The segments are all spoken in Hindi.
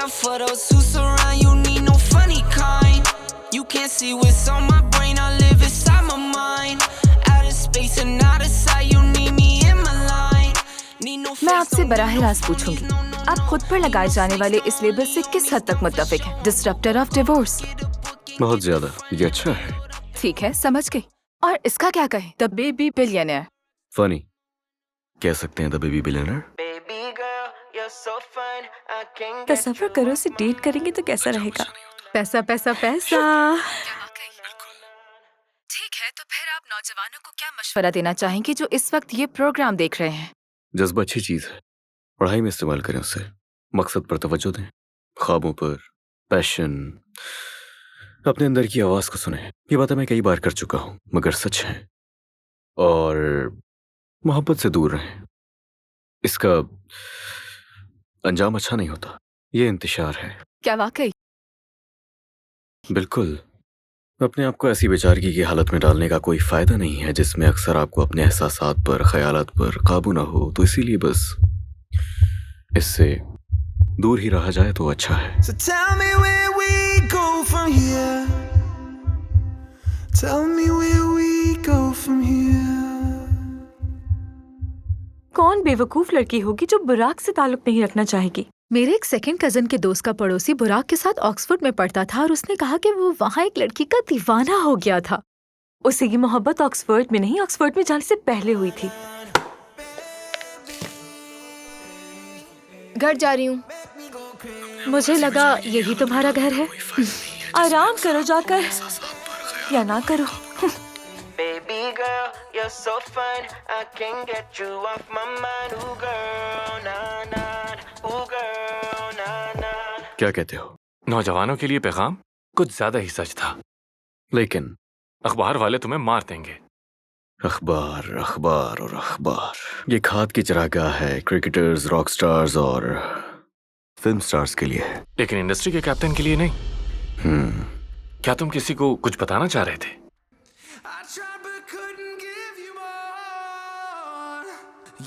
out for those who surround you, need no funny kind. You can't see what's on my brain, I live inside my mind. Out of space and out of sight, you need me in my line. Need no. मैं आपसे बराह रास्त पूछूंगी, आप खुद पर लगाए जाने वाले इस लेबल से किस हद तक मुत्तफिक हैं? Disruptor of divorce. बहुत ज्यादा। ये अच्छा है। ठीक है, समझ गई। और इसका क्या कहें? The baby billionaire. फनी कह सकते हैं, द बेबी बिलियनर। तसव्वुर करो उसे डेट करेंगे तो कैसा रहेगा? पैसा पैसा पैसा। ठीक है, तो फिर आप नौजवानों को क्या मशवरा देना चाहेंगे जो इस वक्त ये प्रोग्राम देख रहे हैं? जज्बा अच्छी चीज है, पढ़ाई में इस्तेमाल करें उसे, मकसद पर तवज्जो दें, ख्वाबों पर, पैशन, अपने अंदर की आवाज को सुने। ये बातें मैं कई बार कर चुका हूं मगर सच है। और मोहब्बत से दूर रहें, इसका अंजाम अच्छा नहीं होता। ये इंतशार है। क्या वाकई? बिल्कुल। अपने आप को ऐसी बेचारगी की हालत में डालने का कोई फायदा नहीं है जिसमें अक्सर आपको अपने एहसासात पर, ख्यालात पर काबू ना हो। तो इसीलिए बस इससे दूर ही रहा जाए तो अच्छा है। So tell me where we go from here. Tell me where we go from here. कौन बेवकूफ लड़की होगी जो बुराक से ताल्लुक नहीं रखना चाहेगी? मेरे एक सेकंड कजन के दोस्त का पड़ोसी बुराक के साथ ऑक्सफोर्ड में पढ़ता था और उसने कहा कि वो वहाँ एक लड़की का दीवाना हो गया था। उसे की मोहब्बत ऑक्सफोर्ड में नहीं, ऑक्सफोर्ड में जाने से पहले हुई थी। घर जा रही हूँ। मुझे लगा यही तुम्हारा घर है। आराम करो जाकर, या ना करो। Baby girl, you're so fine. I can't get you off my mind. Ooh girl, nah nah. Ooh girl, nah nah. क्या कहते हो? नौजवानों के लिए पैगाम कुछ ज्यादा ही सच था। लेकिन अखबार वाले तुम्हें मार देंगे। अखबार, अखबार और अखबार, ये खाद की चरागाह है क्रिकेटर्स, रॉक स्टार्स और फिल्म स्टार्स के लिए है, लेकिन इंडस्ट्री के कैप्टन के लिए नहीं। क्या तुम किसी को कुछ बताना चाह रहे थे? I tried but couldn't give you more.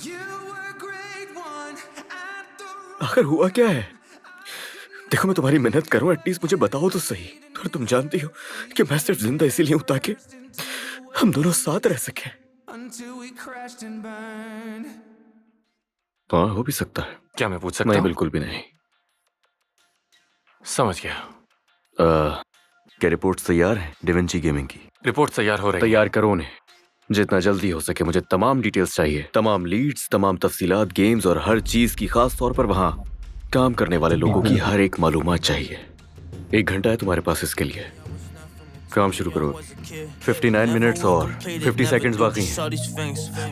You were a great one at the. आखिर हुआ क्या है? देखो मैं तुम्हारी मेहनत करूं, एटलीस्ट मुझे बताओ तो सही। और तुम जानती हो कि मैं सिर्फ जिंदा इसीलिए हूं ताकि हम दोनों साथ रह सकें। Until we crashed and burned. हाँ, हो भी सकता है। क्या मैं पूछ सकता नहीं, हूँ? बिल्कुल भी नहीं। समझ गया। क्या रिपोर्ट्स तैयार हैं डिविंची गेमिंग की? रिपोर्ट तैयार हो रही है। तैयार करो उन्हें जितना जल्दी हो सके। मुझे तमाम डिटेल्स चाहिए, तमाम लीड्स, तमाम तफसीलात, गेम्स और हर चीज की, खास तौर पर वहाँ काम करने वाले लोगों की हर एक मालूमात चाहिए। 1 घंटा है तुम्हारे पास इसके लिए। काम शुरू करो। 59 मिनट्स और 50 सेकंड्स बाकी हैं।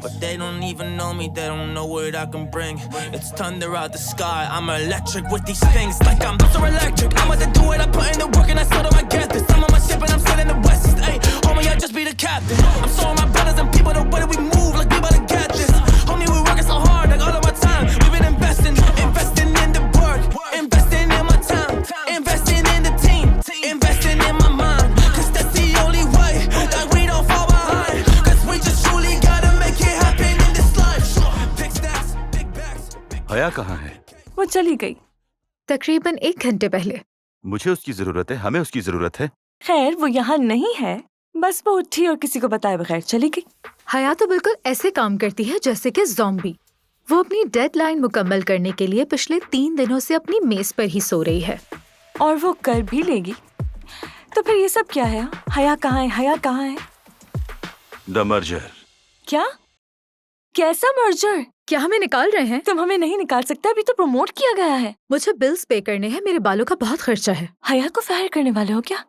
But they don't even know me, they don't know what I can bring. It's thunder out the sky, I'm electric with these things. Like I'm so electric, I'm about to do it, I put in the work and I still don't get this. I'm on my ship and I'm still in the west. Ay, homie, I just be the captain. I'm showing my brothers and people the way that we move, like we about to get this. Homie, we working so hard, like all of our time. We've been investing in the work, investing in my time, investing in the team, investing in my mind. Cause that's the only way that we don't fall behind. Cause we just truly gotta make it happen in this life. Big stacks, big bags. हया कहाँ है? वो चली गई। तकरीबन 1 घंटे पहले। मुझे उसकी जरूरत है, हमें उसकी जरूरत है। खैर वो यहाँ नहीं है, बस वो उठी और किसी को बताए बगैर चली गई। हया तो बिल्कुल ऐसे काम करती है जैसे कि ज़ॉम्बी। वो अपनी डेडलाइन मुकम्मल करने के लिए पिछले 3 दिनों से अपनी मेज पर ही सो रही है। और वो कर भी लेगी। तो फिर ये सब क्या है? हया कहाँ है? हया कहाँ है? The merger. क्या? कैसा मर्जर? क्या हमें निकाल रहे हैं? तुम हमें नहीं निकाल सकते, अभी तो प्रमोट किया गया है। मुझे बिल्स पे करने हैं, मेरे बालों का बहुत खर्चा है। हया को फायर करने वाले हो क्या?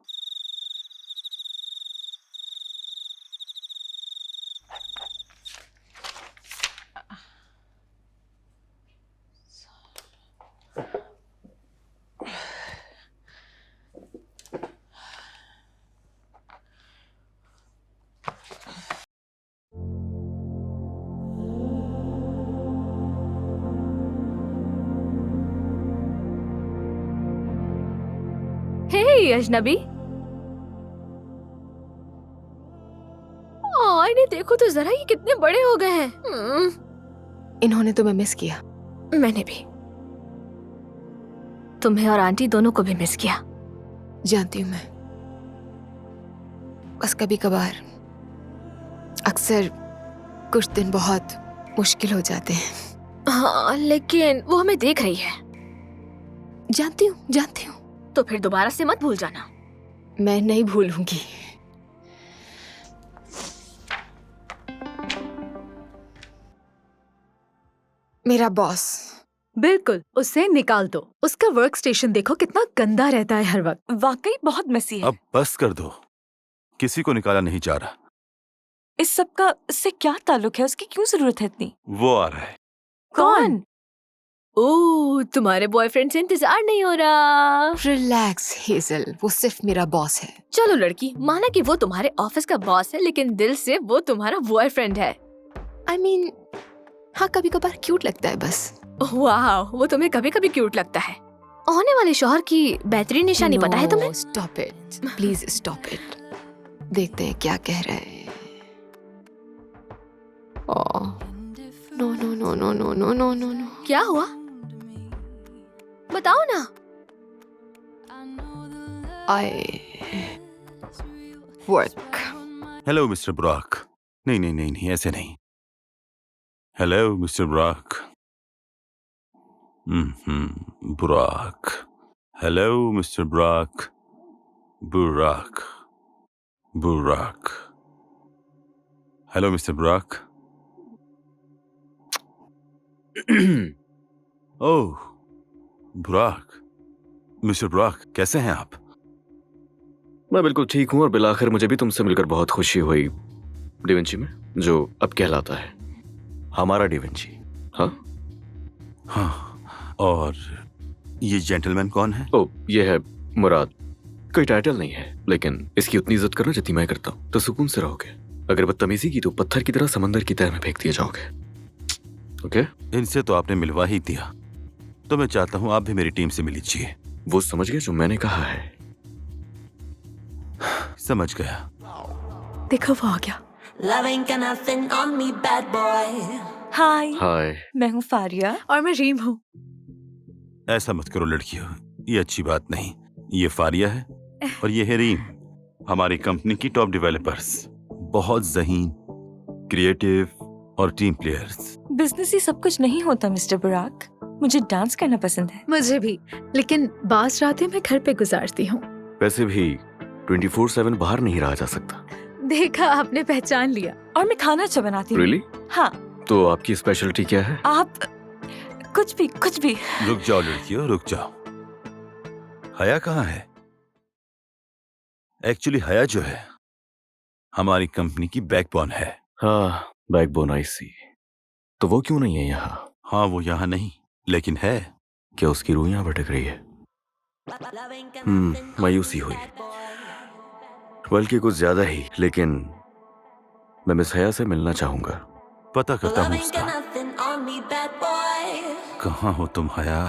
हे अजनबी, इन्हें देखो तो जरा, ये कितने बड़े हो गए हैं। इन्होंने तुम्हें मिस किया। मैंने भी। तुम्हें और आंटी दोनों को भी मिस किया। जानती हूँ मैं, बस कभी कभार अक्सर कुछ दिन बहुत मुश्किल हो जाते हैं। हाँ, लेकिन वो हमें देख रही है। जानती हूँ। तो फिर दोबारा से मत भूल जाना। मैं नहीं भूलूंगी। मेरा बॉस। बिल्कुल, उसे निकाल दो। उसका वर्क स्टेशन देखो कितना गंदा रहता है हर वक्त। वाकई बहुत मेसी है। अब बस कर दो, किसी को निकाला नहीं जा रहा। इस सब का इससे क्या ताल्लुक है? उसकी क्यों जरूरत है इतनी? वो आ रहा है। कौन? ओह, तुम्हारे बॉयफ्रेंड से इंतजार नहीं हो रहा। रिलैक्स हेजल, वो सिर्फ मेरा बॉस है। चलो लड़की, माना कि वो तुम्हारे ऑफिस का बॉस है, लेकिन दिल से वो तुम्हारा बॉयफ्रेंड है। I mean, हाँ, कभी कभार क्यूट लगता है बस। वाह, वो तुम्हें कभी कभी क्यूट लगता है। होने वाले शौहर की बेहतरीन निशानी पता है तुम्हें? Stop it, please stop it. देखते हैं क्या कह रहा है। No no no no no no no no no. क्या हुआ? बताओ ना। I work. Hello mister Brock. नहीं नहीं नहीं नहीं, ऐसे नहीं। Hello mister Brock. Brock. Hello mister Brock. Burak. Burak. Hello mister Brock. Oh Brock. Mister Brock, कैसे हैं आप? मैं बिल्कुल ठीक हूँ और बिलाखिर मुझे भी तुमसे मिलकर बहुत खुशी हुई, डिविंची में, जो अब कहलाता है हमारा डिविंची। हाँ हाँ, और ये जेंटलमैन कौन है? ओ, ये है मुराद। कोई टाइटल नहीं है, लेकिन इसकी उतनी इज्जत करना जितनी मैं करता हूँ तो सुकून से रहोगे। अगर बदतमीजी की तो पत्थर की तरह समंदर की तह में फेंक दिए जाओगे। ओके? इनसे तो आपने मिलवा ही दिया, तो मैं चाहता हूँ आप भी मेरी टीम से मिल लीजिए। वो समझ गए जो मैंने कहा है? समझ गया। देखो वो आ गया। हाय, हाय। मैं हूँ फारिया। और मैं रीम हूँ। ऐसा मत करो लड़कियों, ये अच्छी बात नहीं। ये फारिया है और ये है रीम, हमारी कंपनी की टॉप डेवलपर्स। बहुत ज़हीन, क्रिएटिव और टीम प्लेयर्स। बिजनेस ही सब कुछ नहीं होता मिस्टर बुराक। मुझे डांस करना पसंद है। मुझे भी, लेकिन बास रातें मैं घर पे गुजारती हूँ। वैसे भी 24/7 बाहर नहीं रहा जा सकता। देखा, आपने पहचान लिया। और मैं खाना अच्छा बनाती हूँ। Really? हाँ। तो आपकी स्पेशलिटी क्या है? आप कुछ भी। रुक जाओ लड़कियों, रुक जाओ। हया कहाँ है? एक्चुअली हया जो है हमारी कंपनी की बैकबोन है। हाँ, बैकबोन, आई सी। तो वो क्यों नहीं है यहाँ? हाँ, वो यहाँ नहीं, लेकिन है। क्या उसकी रूह यहाँ भटक रही है? मायूसी हुई, बल्कि कुछ ज्यादा ही। लेकिन मैं मिस हया से मिलना चाहूंगा। पता करता हूँ उसका। कहाँ हो तुम हया?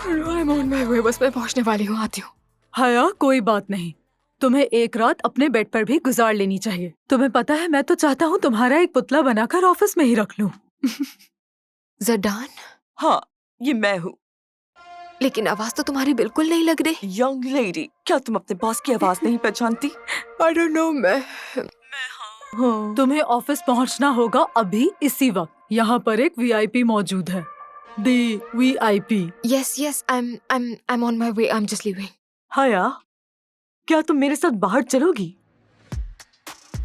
Hello, I am on my way. बस मैं पहुंचने वाली हूँ, आती हूँ। हया, कोई बात नहीं। तुम्हें एक रात अपने बेड पर भी गुजार लेनी चाहिए। तुम्हें पता है, मैं तो चाहता हूँ तुम्हारा एक पुतला बनाकर ऑफिस में ही रख लूं। जडान? हाँ, ये मैं हूँ। लेकिन आवाज तो तुम्हारी बिल्कुल नहीं लग रही। यंग लेडी, क्या तुम अपने बॉस की आवाज नहीं पहचानती? I don't know. मैं तुम्हें ऑफिस पहुंचना होगा अभी, इसी वक्त। यहाँ पर एक VIP मौजूद है। दी VIP। Yes, I am on my way. I am just leaving. हया, क्या तुम मेरे साथ बाहर चलोगी?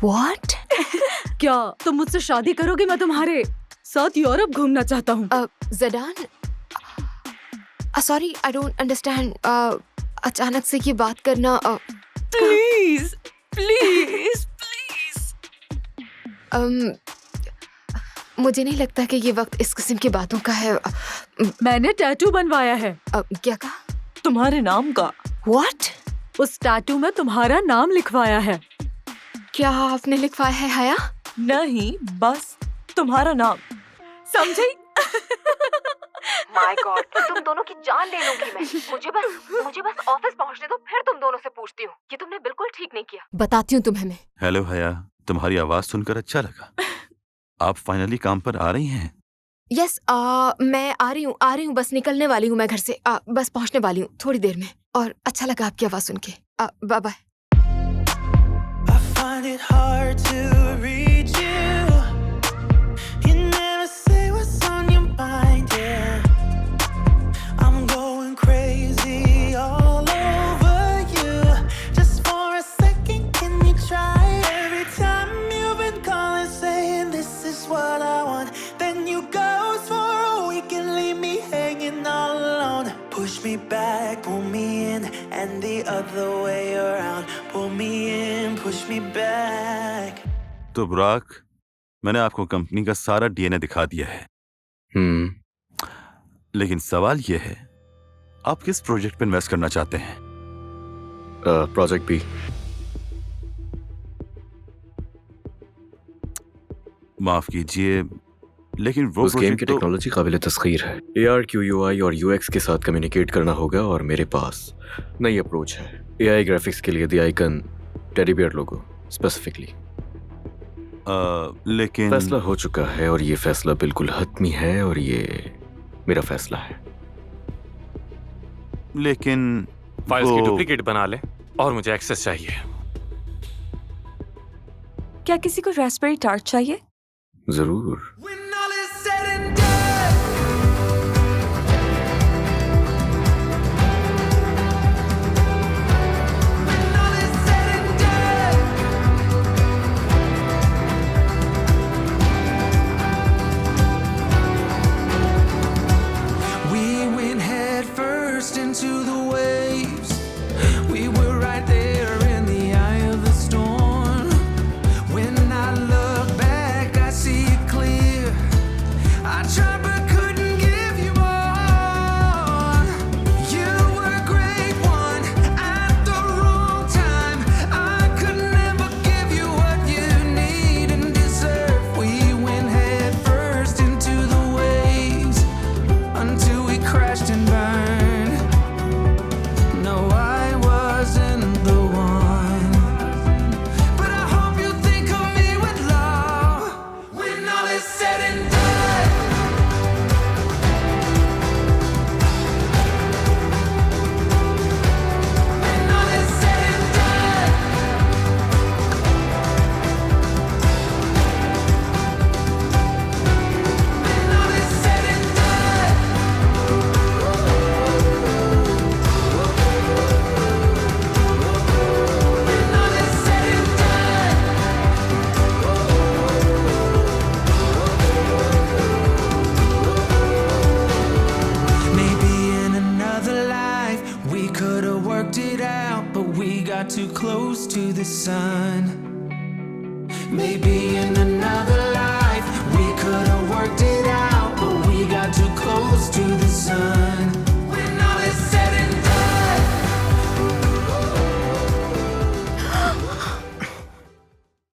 व्हाट? क्या तुम मुझसे शादी करोगे? मैं तुम्हारे साथ यूरोप घूमना चाहता हूँ। जडान, सॉरी, आई डोंट अंडरस्टैंड। अचानक से ये बात करना। प्लीज। मुझे नहीं लगता कि ये वक्त इस किस्म की बातों का है। मैंने टैटू बनवाया है। क्या कहा? तुम्हारे नाम का। व्हाट? उस टैटू में तुम्हारा नाम लिखवाया है। क्या आपने लिखवाया है हया? नहीं, बस तुम्हारा नाम। समझी? माय गॉड, तुम दोनों की जान ले लूंगी मैं। मुझे बस ऑफिस पहुंचने दो, फिर तुम दोनों से पूछती हूँ। ये तुमने बिल्कुल ठीक नहीं किया। बताती हूँ तुम्हें मैं। हेलो हया, तुम्हारी आवाज सुनकर अच्छा लगा। आप फाइनली काम पर आ रही हैं? यस, मैं आ रही हूँ, बस निकलने वाली हूँ मैं घर से। बस पहुंचने वाली हूँ थोड़ी देर में। और अच्छा लगा आपकी आवाज सुन के। Bye bye. I find it hard to read you. You never say what's on your mind, yeah. I'm going crazy all over you. Just for a second, can you try? Every time you've been calling, saying this is what I want, then you ghost for a week and leave me hanging all alone. Push me back, pull me in, and the other way around. Pull me in, push me back. तो बुराक, मैंने आपको कंपनी का सारा डीएनए दिखा दिया है। लेकिन सवाल यह है, आप किस प्रोजेक्ट पे इन्वेस्ट करना चाहते हैं? Project B. माफ कीजिए, लेकिन वो उस गेम की प्रोजेक्ट तो टेक्नोलॉजी काबिल तस्खीर है। AR, QUI और UX के साथ कम्युनिकेट करना होगा और मेरे पास नई अप्रोच है। AI ग्राफिक्स के लिए the icon teddy bear logo specifically. लेकिन फैसला हो चुका है और ये फैसला बिल्कुल हतमी है और ये मेरा फैसला है। लेकिन फाइल्स की वो- डुप्लीकेट बना ले और मुझे एक्सेस चाहिए। क्या किसी को रास्पबेरी टार्ट चाहिए? जरूर। When all is said and done, when all is said and done, we went head first into the waves. We were right there in the eye of the storm. When I look back, I see it clear. I tried but couldn't give you more. You were a great one at the wrong time. I could never give you what you need and deserve. We went head first into the waves until we crashed and burned. No, I wasn't the one, but I hope you think of me with love when all is said and done. When all is said and done. When all is said and done. When all is said and done. Maybe in another life we could have worked it out, but we got too close to the sun. Maybe in another life we could have worked it out, but we got too close to the sun. When all is said and done.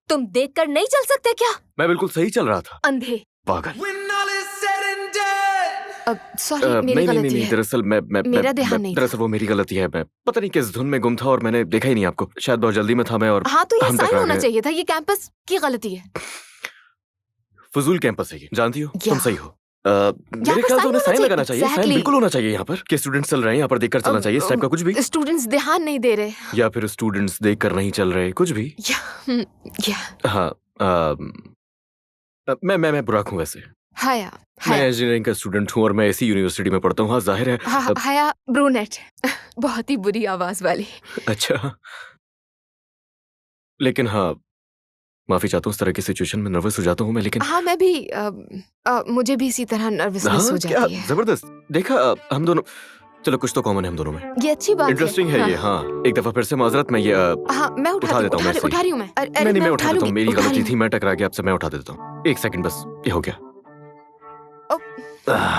तुम देखकर नहीं चल सकते क्या? मैं बिल्कुल सही चल रहा था। अंधे। पागल। When all is said and done. Sorry, मेरी नहीं गलती है। दरअसल मेरा ध्यान नहीं था। दरअसल वो मेरी गलती है। मैं पता नहीं किस धुन में गुम था और मैंने देखा ही नहीं आपको। शायद बहुत जल्दी में था मैं और हाँ, तो ये हम साइन टकरा होना गए। चाहिए था। ये कैंपस की गलती है। फजूल कैंपस है ये, जानती हो? तुम या। सही हो। मेरे पर ख्याल से sign उन्हें होना साइन चाहिए। लगाना चाहिए। Sign Exactly. बिल्कुल होना चाहिए यहाँ पर कि स्टूडेंट्स चल रहे हैं, यहाँ पर देखकर चलना चाहिए। इस टाइप का कुछ भी, स्टूडेंट्स ध्यान नहीं दे रहे। या फिर स्टूडेंट्स देखकर नहीं चल रहे, कुछ भी। या, हाँ, मैं बुराक हूँ वैसे। हया, मैं हया, इंजीनियरिंग का स्टूडेंट हूँ और मैं इसी यूनिवर्सिटी में पढ़ता हूँ। हाँ, जाहिर है। हया ब्रूनेट। बहुत ही बुरी आवाज वाली। अच्छा, लेकिन हाँ, माफी चाहता हूँ। इस तरह की सिचुएशन में नर्वस हो जाता हूँ मैं, लेकिन हाँ, मैं भी मुझे भी इसी तरह नर्वसनेस हो क्या जाती है। जबरदस्त। देखा, हम दोनों, चलो कुछ तो कॉमन है हम दोनों में। ये अच्छी बात है। इंटरेस्टिंग है ये। हाँ, एक दफा फिर से माजरत, मैं ये हाँ, मैं उठा देता हूँ मैं उठा रही हूँ मैं। नहीं, मैं उठा देता हूँ। मेरी गलती लूंगी। थी, मैं टकरा गया आपसे। मैं उठा देता हूँ। एक सेकंड बस, ये हो गया।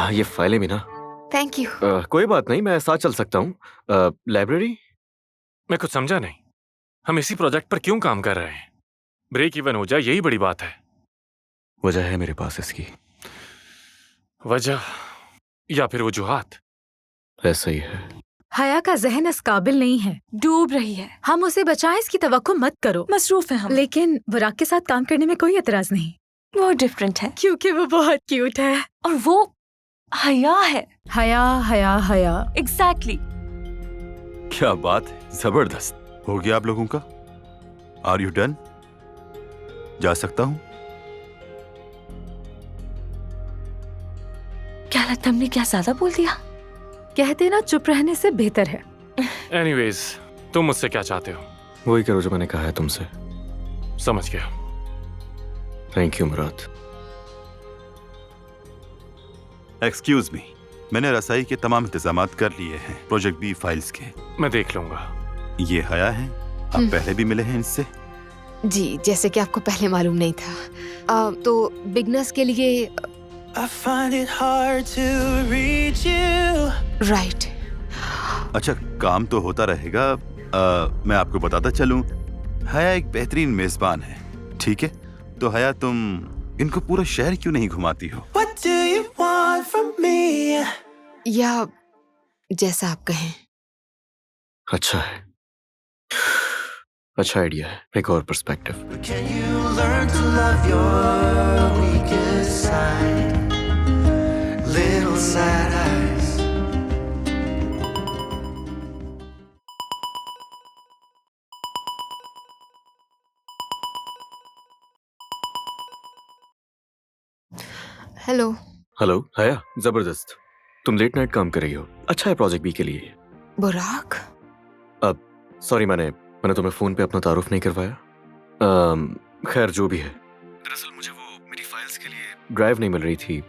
ये फाइलें भी ना। Thank you. कोई बात नहीं, मैं साथ चल सकता हूँ। लाइब्रेरी? मैं कुछ समझा नहीं। हम इसी प्रोजेक्ट पर क्यों काम कर रहे हैं? ब्रेक इवन हो जाए, यही बड़ी बात है। वजह है मेरे पास इसकी। वजह या फिर वजूहात? ऐसा ही है। हया का जहन इस काबिल नहीं है। डूब रही है। हम उसे बचाएं इसकी तवक्को मत करो। मसरूफ है हम। लेकिन बुराक के साथ काम करने में कोई एतराज नहीं, वो डिफरेंट है क्योंकि वो बहुत क्यूट है। और वो हया है। हया हया हया। एग्जैक्टली। क्या बात है, जबरदस्त। हो गया आप लोगों का? Are you done? जा सकता हूं? क्या लगता हमने क्या ज्यादा बोल दिया? कहते ना चुप रहने से बेहतर है। एनीवेज, तुम मुझसे क्या चाहते हो? वही करो जो मैंने कहा है तुमसे। समझ गया। Thank you Murad. Excuse me, मैंने रसाई के तमाम इंतजामात कर लिए हैं प्रोजेक्ट बी फाइल्स के। मैं देख लूंगा। ये हया है, आप पहले भी मिले हैं इनसे? जी, जैसे कि आपको पहले मालूम नहीं था। तो बिगनर्स के लिए I find it hard to reach you. Right. अच्छा, काम तो होता रहेगा। मैं आपको बताता चलूं, हया एक बेहतरीन मेजबान है, ठीक है? तो हया, तुम इनको पूरा शहर क्यों नहीं घुमाती हो? What do you want from me? या जैसा आप कहें। अच्छा है, अच्छा आइडिया है। एक और perspective. Can you learn to love your weakest side? Little sad eyes. Hello. Hello हया, जबरदस्त। तुम लेट नाइट काम कर रही हो। अच्छा है प्रोजेक्ट बी के लिए। बुराक। अब सॉरी, मैंने तुम्हें फोन पे अपना तारुफ नहीं करवाया। खैर जो भी है, दरअसल मुझे वो मेरी फाइल्स के लिए ड्राइव नहीं मिल रही थी,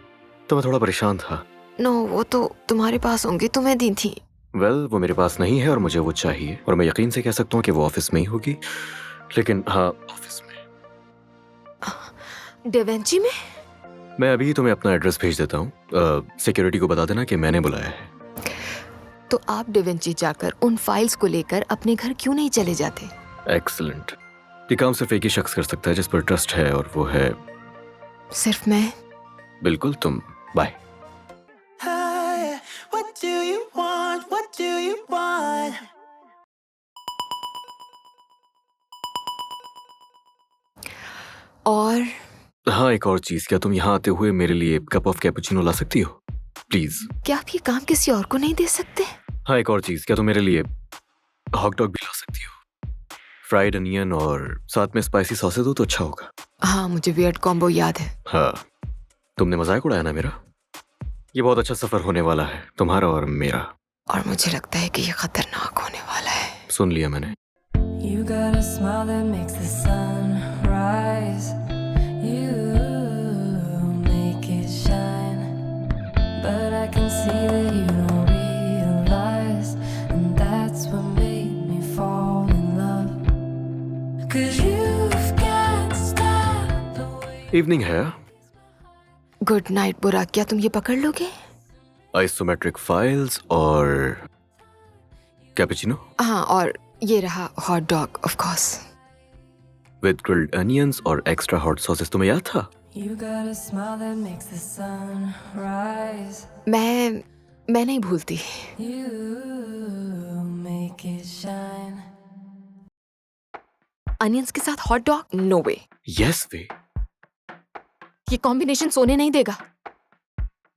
तो मैं थोड़ा परेशान था। नो, वो तो तुम्हारे पास होंगी, तुम्हें दी थी। वेल, वो मेरे पास नहीं है और मुझे वो चाहिए, और मैं यकीन से कह सकता हूँ कि वो ऑफिस में ही होगी। लेकिन हाँ, ऑफिस में। डेवेंची में? मैं अभी तुम्हें अपना एड्रेस भेज देता हूँ। सिक्योरिटी को बता देना कि मैंने बुलाया है। तो आप डेवेंची जाकर उन फाइल्स को लेकर अपने घर क्यों नहीं चले जाते? एक्सीलेंट। ये काम सिर्फ एक ही शख्स कर सकता है जिस पर ट्रस्ट है, और वो है सिर्फ मैं। बिल्कुल तुम। Bye. Hi, what do you want? What do you want? और हाँ, एक और चीज, क्या तुम यहाँ आते हुए मेरे लिए कप ऑफ कैपुचिनो ला सकती हो प्लीज? क्या आप ये काम किसी और को नहीं दे सकते? हाँ, एक और चीज, क्या तुम मेरे लिए हॉट डॉग भी ला सकती हो? फ्राइड अनियन और साथ में स्पाइसी सॉसेज हो तो अच्छा होगा। हाँ, मुझे वियर्ड कॉम्बो याद है। हाँ, तुमने मजाक उड़ाया ना मेरा। ये बहुत अच्छा सफर होने वाला है, तुम्हारा और मेरा। और मुझे लगता है कि ये खतरनाक होने वाला है। सुन लिया मैंने। You got a smile that makes the sun rise. You make it shine. But I can see that you don't realize. And that's what made me fall in love. 'Cause you've got style the way. Evening है। गुड नाइट बुराक, क्या तुम ये पकड़ लोगे? आइसोमेट्रिक फाइल्स और कैपुचिनो हाँ, और ये रहा hot dog of course. With grilled onions और एक्स्ट्रा हॉट सॉसेस। तुम्हें याद था? You got a smile that makes the sun rise. मैं नहीं भूलती। You make it shine. Onions के साथ हॉट डॉग? नो वे। यस वे। ये कॉम्बिनेशन सोने नहीं देगा।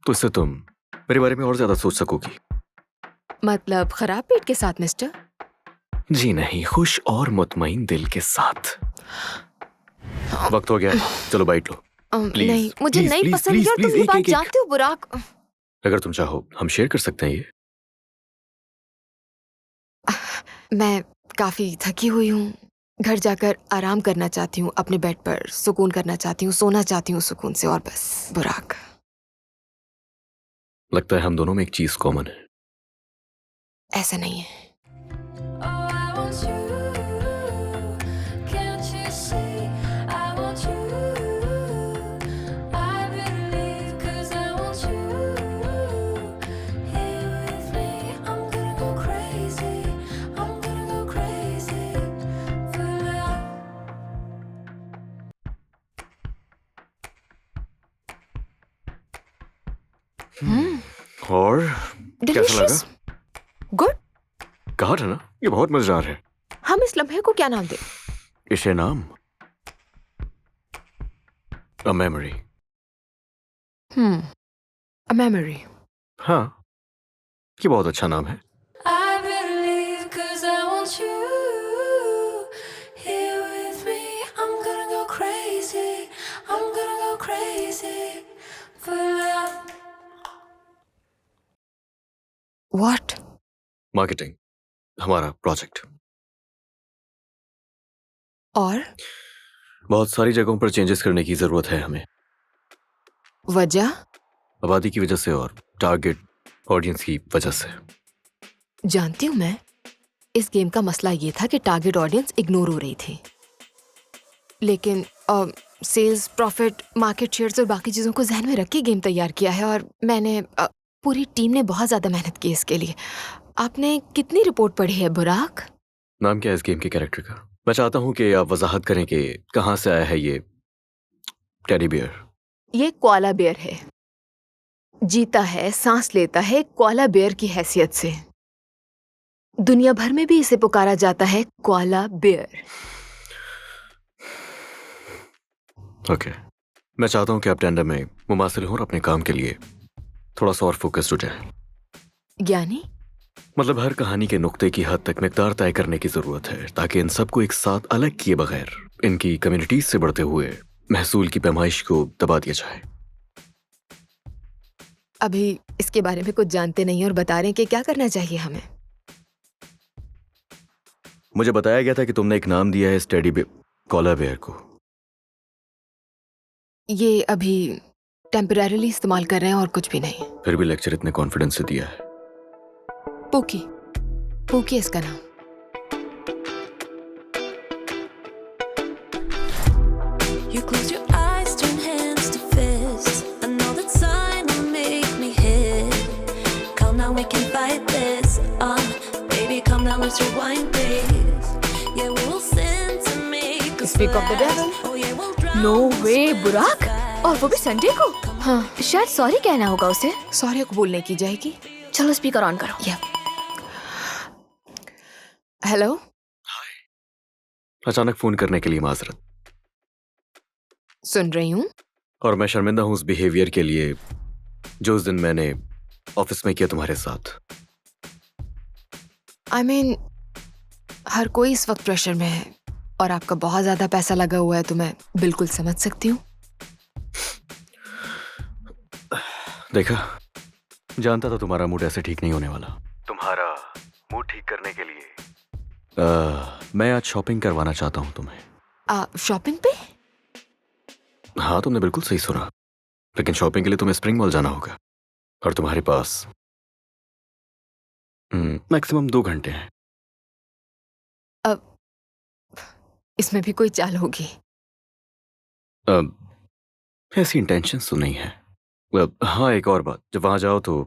तो इससे तुम मेरे बारे में और ज्यादा सोच सकोगी। मतलब खराब पेट के साथ मिस्टर? जी नहीं, खुश और मुतमईन दिल के साथ। वक्त हो गया, चलो बाइट लो। Please, नहीं, मुझे please, नहीं please, पसंद please, और तुम please, ये एक, बात एक, एक। जानते हो बुराक। अगर तुम चाहो हम शेयर कर सकते हैं ये। मैं काफी थकी हुई हूँ, घर जाकर आराम करना चाहती हूँ, अपने बेड पर सुकून करना चाहती हूँ, सोना चाहती हूँ सुकून से, और बस। बुराक, लगता है हम दोनों में एक चीज कॉमन है। ऐसा नहीं है। Oh, I want you. Can't you see? I want you. I believe 'cause I want you. Here with me, I'm gonna go crazy. I'm gonna go crazy for love. और कैसा लगा? Delicious, good. कहा था ना, ये बहुत मजेदार है। हम इस लम्हे को क्या नाम दें? इसे नाम अ मेमोरी। A memory. हाँ, ये बहुत अच्छा नाम है। I better leave 'cause I want you here with me. I'm gonna go crazy. I'm gonna go crazy for love. What? Marketing, हमारा प्रोजेक्ट। और बहुत सारी जगहों पर चेंजेस करने की जरूरत है हमें। वजह? आबादी की वजह से और टारगेट ऑडियंस की वजह से। जानती हूँ मैं, इस गेम का मसला ये था कि टारगेट ऑडियंस इग्नोर हो रही थी, लेकिन सेल्स, प्रॉफिट, मार्केट शेयर्स और बाकी चीज़ों को ध्यान में रख के गेम तैयार किया है। और मैंने पूरी टीम ने बहुत ज़्यादा मेहनत की इसके लिए। आपने कितनी रिपोर्ट पढ़ी है बुराक? नाम क्या है इस गेम के कैरेक्टर का? मैं चाहता हूँ कि आप वजाहत करें कि कहाँ से आया है ये टेडी बियर। ये कोआला बेयर है, जीता है, सांस लेता है कोआला बेयर की हैसियत से। दुनिया भर में भी इसे पुकारा जाता है कोआला बेयर। ओके, मैं चाहता हूँ कि आप टेंडर में मुमासिल हों और अपने काम के लिए थोड़ा सा और फोकस्ड हो जाए। यानी मतलब हर कहानी के नुक्ते की हद तक मिकदार तय करने की जरूरत है, ताकि इन सबको एक साथ अलग किए बगैर इनकी कम्युनिटीज से बढ़ते हुए महसूल की पैमाइश को दबा दिया जाए। अभी इसके बारे में कुछ जानते नहीं और बता रहे हैं कि क्या करना चाहिए हमें। मुझे बताया गया था कि तुमने एक नाम दिया है इस टेडी कोआला बेयर को। ये अभी टेम्परेरीली इस्तेमाल कर रहे हैं और कुछ भी नहीं। फिर भी लेक्चर इतने कॉन्फिडेंस से दिया है। पोकी, पोकी इसका नाम। You close your eyes, turn hands to fists. I know that sign will make me hit. Come now, we can fight this. Baby, come now, let's rewind this. Yeah, we will sin to make us Speak of the devil. Oh yeah, we'll drown. No way Burak, और वो भी संडे को। हाँ, शायद सॉरी कहना होगा उसे। सॉरी को बोलने की जाएगी। चलो स्पीकर ऑन करो। या हेलो। अचानक फोन करने के लिए माजरत। सुन रही हूँ। और मैं शर्मिंदा हूँ उस बिहेवियर के लिए जो उस दिन मैंने ऑफिस में किया तुम्हारे साथ। I mean, हर कोई इस वक्त प्रेशर में है और आपका बहुत ज्यादा पैसा लगा हुआ है, तो मैं बिल्कुल समझ सकती हूँ। देखा, जानता था तुम्हारा मूड ऐसे ठीक नहीं होने वाला। तुम्हारा मूड ठीक करने के लिए मैं आज शॉपिंग करवाना चाहता हूँ तुम्हें। शॉपिंग पे? हाँ, तुमने बिल्कुल सही सुना, लेकिन शॉपिंग के लिए तुम्हें स्प्रिंग मॉल जाना होगा और तुम्हारे पास मैक्सिमम 2 घंटे हैं। अब इसमें भी कोई चाल होगी? ऐसी इंटेंशंस तो नहीं है। हाँ, एक और बात, जब वहां जाओ तो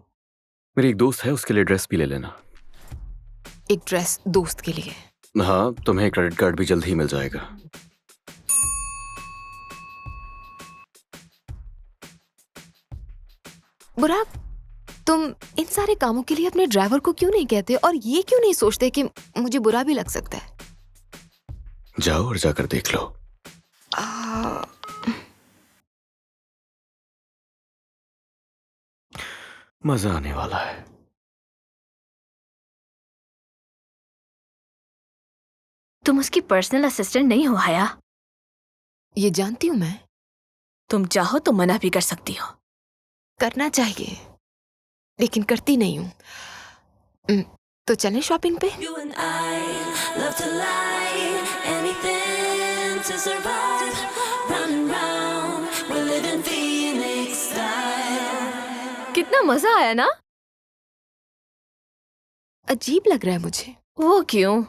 मेरी एक दोस्त है, उसके लिए ड्रेस भी ले लेना। एक ड्रेस दोस्त के लिए? हाँ, तुम्हें क्रेडिट कार्ड भी जल्द ही मिल जाएगा। बुराक, तुम इन सारे कामों के लिए अपने ड्राइवर को क्यों नहीं कहते और ये क्यों नहीं सोचते कि मुझे बुरा भी लग सकता है? जाओ और जाकर देख लो। मजा आने वाला है। तुम उसकी पर्सनल असिस्टेंट नहीं हो हया। ये जानती हूँ मैं। तुम चाहो तो मना भी कर सकती हो। करना चाहिए, लेकिन करती नहीं हूँ। तो चलें शॉपिंग पे? You and I love to lie, anything to survive. Round and round, we live in Phoenix style. कितना मजा आया ना? अजीब लग रहा है मुझे। वो क्यों?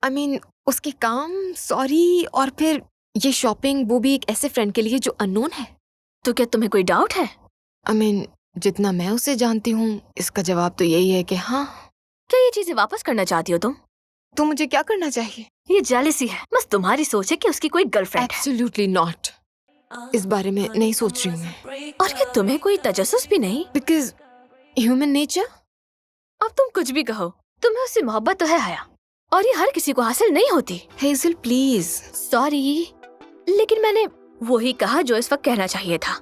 I mean, उसके काम, सॉरी, और फिर ये शॉपिंग, वो भी एक ऐसे फ्रेंड के लिए जो अननोन है। तो क्या तुम्हें कोई डाउट है? I mean, जितना मैं उसे जानती हूँ, इसका जवाब तो यही है कि हाँ। क्या ये चीजें वापस करना चाहती हो तुम? तो मुझे क्या करना चाहिए? ये जेलसी है, बस तुम्हारी सोच है कि उसकी कोई गर्लफ्रेंड है। Absolutely not. इस बारे में नहीं सोच रही हूँ मैं। और क्या तुम्हें कोई तजस्सुस भी नहीं? Because human nature? अब तुम कुछ भी कहो, तुम्हें उससे मोहब्बत तो है हया, और ये हर किसी को हासिल नहीं होती। Hazel please. सॉरी, लेकिन मैंने वही कहा जो इस वक्त कहना चाहिए था।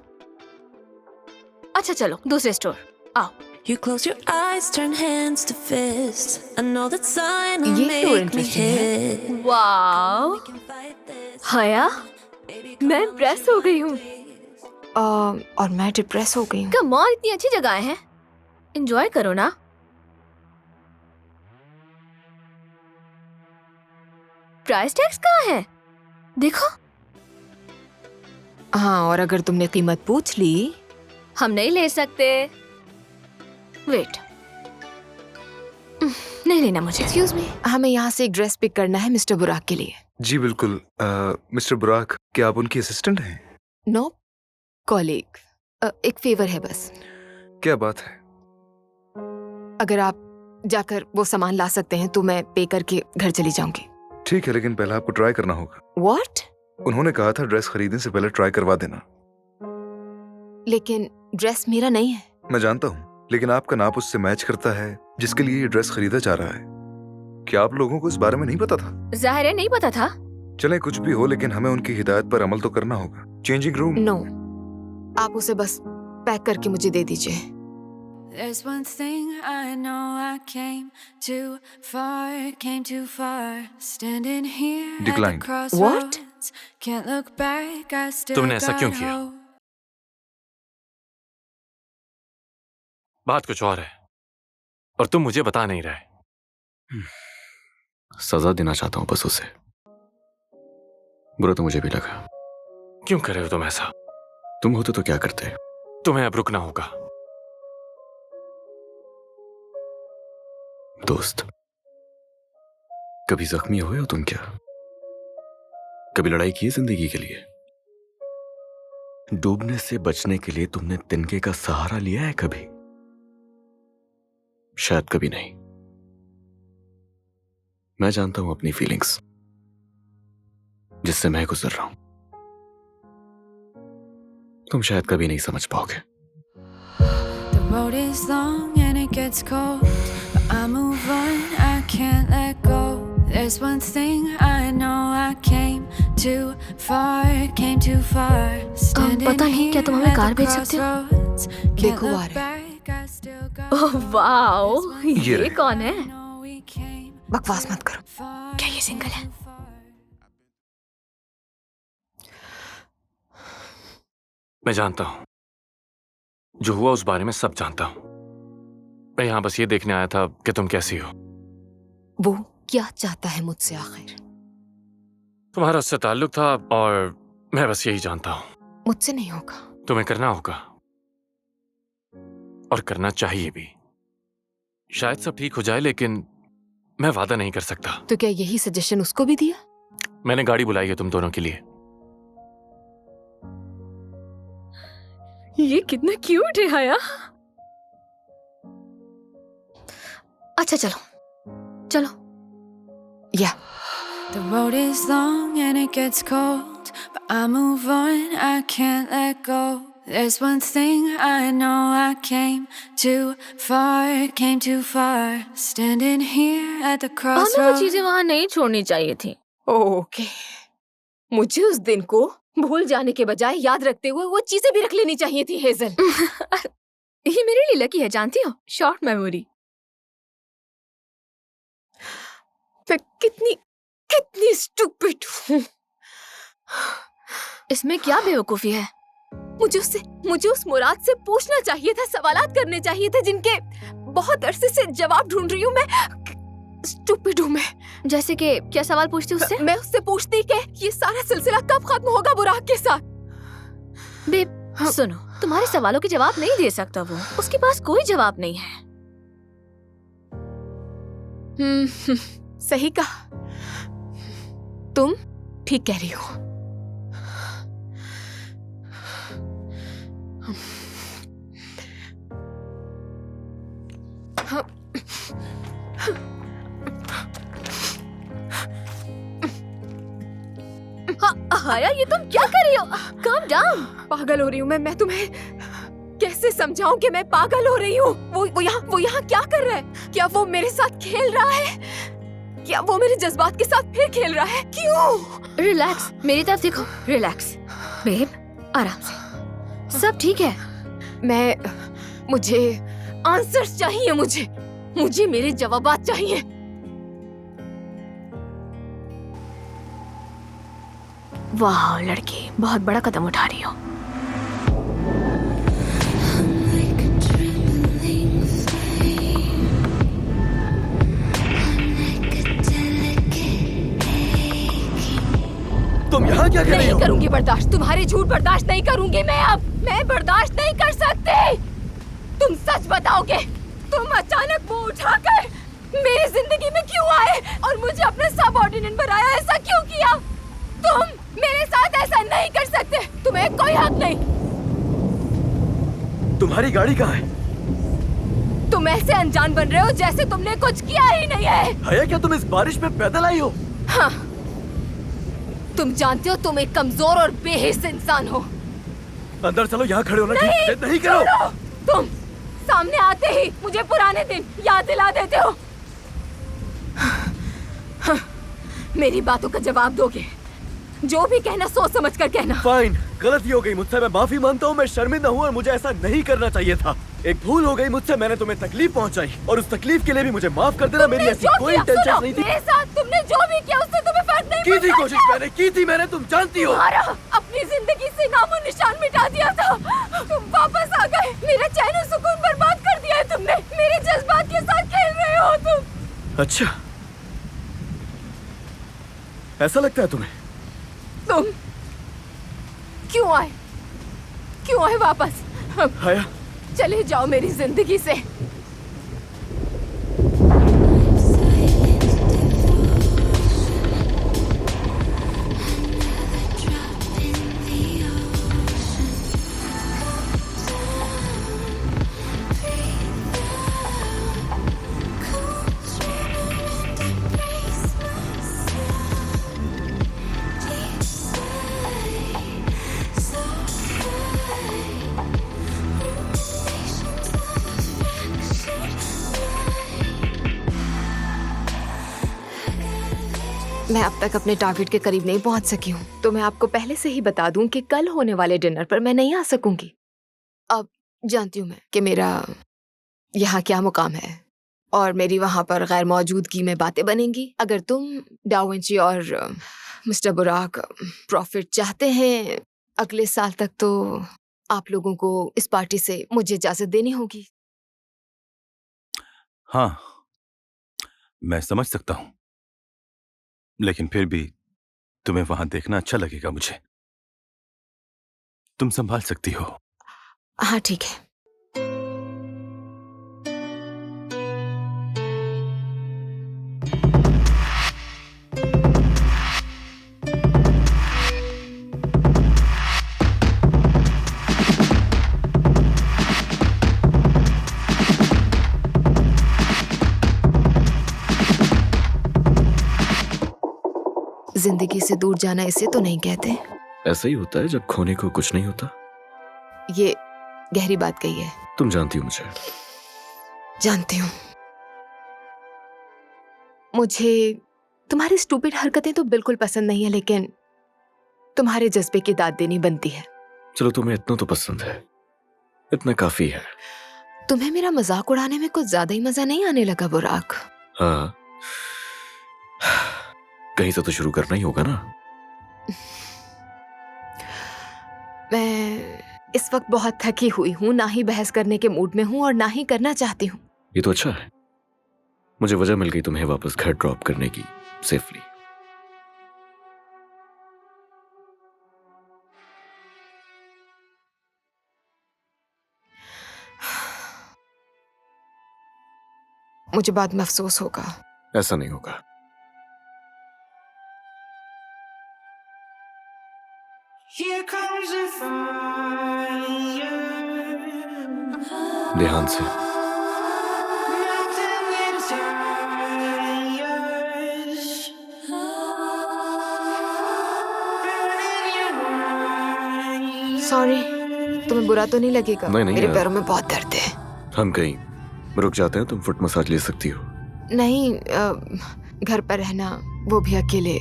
अच्छा चलो दूसरे स्टोर आओ। You close your eyes, turn hands to fists. I know that sign will ये तो make me interesting है। hit. Wow Can fight this. हया, मैं इम्प्रेस हो गई हूँ। और मैं डिप्रेस हो गई हूँ। कम ऑन, इतनी अच्छी जगह है, एंजॉय करो ना। प्राइस टैक्स कहाँ है? देखो। हाँ, और अगर तुमने कीमत पूछ ली। हम नहीं ले सकते। वेट, नहीं लेना मुझे। एक्सक्यूज मी, हमें यहाँ से एक ड्रेस पिक करना है मिस्टर बुराक के लिए। जी बिल्कुल। मिस्टर बुराक, क्या आप उनकी असिस्टेंट हैं? No, colleague. एक फेवर है बस। क्या बात है? अगर आप जाकर वो सामान ला सकते हैं तो मैं पे करके घर चली जाऊंगी। ठीक है, लेकिन पहले आपको ट्राई करना होगा। व्हाट? उन्होंने कहा था ड्रेस खरीदने से पहले ट्राई करवा देना। लेकिन ड्रेस मेरा नहीं है। मैं जानता हूँ, लेकिन आपका नाप उससे मैच करता है जिसके लिए ये ड्रेस खरीदा जा रहा है। क्या आप लोगों को इस बारे में नहीं पता था? जाहिर है नहीं पता था। चलें कुछ भी हो, लेकिन हमें उनकी हिदायत पर अमल तो करना होगा। Changing room. नो, आप उसे बस पैक करके मुझे दे दीजिए। There's one thing I know, I came too far, standing here at the Declined. crossroads. Can't look back, I still तुमने ऐसा क्यों got किया? hope. बात कुछ और है और तुम मुझे बता नहीं रहे। सजा देना चाहता हूं बस उसे। बुरा तो मुझे भी लगा। क्यों कर रहे हो तुम ऐसा? तुम होते तो क्या करते? तुम्हें अब रुकना होगा। दोस्त, कभी जख्मी हुए हो तुम क्या? कभी लड़ाई की है जिंदगी के लिए? डूबने से बचने के लिए तुमने तिनके का सहारा लिया है कभी? शायद कभी नहीं। मैं जानता हूं अपनी फीलिंग्स, जिससे मैं गुजर रहा हूं। तुम शायद कभी नहीं समझ पाओगे। The road is long and it gets cold, but I move on, I can't let go. There's one thing I know, I came too far, standing पता नहीं, क्या तुम हमें here कार at भेज the सकते हो? crossroads. Can't देखो look आ रहे हैं। back, I still got oh wow, ये रहे। कौन है? know we came बकवास मत करो। far, क्या ये सिंगल है? far. मैं जानता हूं, जो हुआ उस बारे में सब जानता हूं। मैं यहां बस ये देखने आया था कि तुम कैसी हो। वो क्या चाहता है मुझसे आखिर? तुम्हारा उससे ताल्लुक था और मैं बस यही जानता हूं। मुझसे नहीं होगा। तुम्हें करना होगा और करना चाहिए भी। शायद सब ठीक हो जाए, लेकिन मैं वादा नहीं कर सकता। तो क्या यही सजेशन उसको भी दिया? मैंने गाड़ी बुलाई है तुम दोनों के लिए। ये कितना क्यूट है हया। अच्छा चलो चलो। या The road is long and it gets cold, but I move on, I can't let go. There's one thing I know, I came too far, standing here at the हमें वो crossroads. चीजें वहाँ नहीं छोड़नी चाहिए थी। ओके, मुझे उस दिन को भूल जाने के बजाय याद रखते हुए वो चीजें भी रख लेनी चाहिए थी हेजल। ये मेरे लिए लकी है, जानती हो, शॉर्ट मेमोरी। मैं कितनी स्टूपिड हूँ। इसमें क्या बेवकूफी है? मुझे उस मुराद से पूछना चाहिए था, सवालात करने चाहिए थे जिनके बहुत अरसे से जवाब ढूंढ रही हूँ मैं। स्टूपिड हूँ मैं। जैसे कि क्या सवाल पूछती उससे? मैं उससे पूछती कि ये सारा सिलसिला कब खत्म होगा बुराक के साथ। बेब सुनो, तुम्हारे सवालों के जवाब नहीं दे सकता वो, उसके पास कोई जवाब नहीं है। सही कहा, तुम ठीक कह रही हो। हया, ये तुम क्या कर रही हो? Calm down। पागल हो रही हूँ मैं तुम्हें कैसे उसे समझाऊं कि मैं पागल हो रही हूँ? वो यहाँ क्या कर रहा है? क्या वो मेरे साथ खेल रहा है? क्या वो मेरे जज्बात के साथ फिर खेल रहा है? क्यों? रिलैक्स, मेरी तरफ देखो। रिलैक्स बेब, आराम से, सब ठीक है। मुझे आंसर्स चाहिए। मुझे मेरे जवाबात चाहिए। वाह लड़की, बहुत बड़ा कदम उठा रही हो। तुम यहाँ क्या कर रही हो? नहीं करूंगी बर्दाश्त, तुम्हारे झूठ बर्दाश्त नहीं करूंगी मैं बर्दाश्त नहीं कर सकती। तुम सच बताओगे? तुम अचानक वो उठाकर मेरी जिंदगी में क्यों आए और मुझे अपना सबऑर्डिनेट बनाया? ऐसा क्यों किया? तुम मेरे साथ ऐसा नहीं कर सकते, तुम्हें कोई हक नहीं। तुम्हारी गाड़ी कहाँ है? तुम ऐसे अनजान बन रहे हो जैसे तुमने कुछ किया ही नहीं है। हया, क्या तुम इस बारिश में पैदल आई हो? हाँ, तुम जानते हो तुम एक कमजोर और बेहिस इंसान हो। अंदर चलो, यहाँ खड़े होना ठीक नहीं करो। छोड़ो। तुम सामने आते ही मुझे पुराने दिन याद दिला देते हो। हाँ, मेरी बातों का जवाब दोगे? जो भी कहना सोच समझ कर कहना। फाइन, गलती हो गई मुझसे, मैं माफी मानता हूँ। मैं शर्मिंदा हूँ और मुझे ऐसा नहीं करना चाहिए था। एक भूल हो गई मुझसे, मैंने तुम्हें तकलीफ पहुँचाई और उस तकलीफ के लिए भी मुझे माफ कर देना। मेरी ऐसी कोई इंटेंशन नहीं थी। मेरे साथ तुमने जो भी किया उससे तुम्हें फर्क नहीं की थी कोशिश, मैंने की थी, तुम जानती हो। अपनी जिंदगी से नामो निशान मिटा दिया था। तुम वापस आ गए, मेरा चैन और सुकून बर्बाद कर दिया है तुमने। मेरे जज्बात के साथ खेल रहे हो तुम। अच्छा, ऐसा लगता है तुम्हें? तुम क्यों आए वापस? हया, चले जाओ मेरी जिंदगी से। मैं अब तक अपने टारगेट के करीब नहीं पहुंच सकी हूँ, तो मैं आपको पहले से ही बता दूं कि कल होने वाले डिनर पर मैं नहीं आ सकूंगी। अब जानती हूँ मैं कि मेरा यहाँ क्या मुकाम है और मेरी वहां पर गैर मौजूदगी में बातें बनेंगी। अगर तुम, डा विंची और मिस्टर बुराक प्रॉफिट चाहते हैं अगले साल तक, तो आप लोगों को इस पार्टी से मुझे इजाजत देनी होगी। हाँ, मैं समझ सकता हूँ, लेकिन फिर भी तुम्हें वहां देखना अच्छा लगेगा मुझे। तुम संभाल सकती हो। हाँ ठीक है। जिंदगी से दूर जाना इसे तो नहीं कहते। ऐसा ही होता है जब खोने को कुछ नहीं होता। ये गहरी बात कही है। तुम जानती हो मुझे। जानती हूँ। मुझे तुम्हारी स्टूपिड हरकतें तो बिल्कुल पसंद नहीं है, लेकिन तुम्हारे जज्बे की दाद देनी बनती है। चलो, तुम्हें इतना तो पसंद है, इतना काफी है। तुम्हें मेरा मजाक उड़ाने में कुछ ज्यादा ही मजा नहीं आने लगा बुराक? हाँ, कहीं से तो शुरू करना ही होगा ना। मैं इस वक्त बहुत थकी हुई हूँ, ना ही बहस करने के मूड में हूँ और ना ही करना चाहती हूँ। ये तो अच्छा है, मुझे वजह मिल गई तुम्हें वापस घर ड्रॉप करने की, सेफली। मुझे बाद में अफसोस होगा। ऐसा नहीं होगा। ध्यान से। सॉरी, तुम्हें तुम्हें बुरा तो नहीं लगेगा? नहीं, नहीं मेरे यार। पैरों में बहुत दर्द है। हम कहीं रुक जाते हैं, तुम फुट मसाज ले सकती हो। नहीं, घर पर रहना, वो भी अकेले।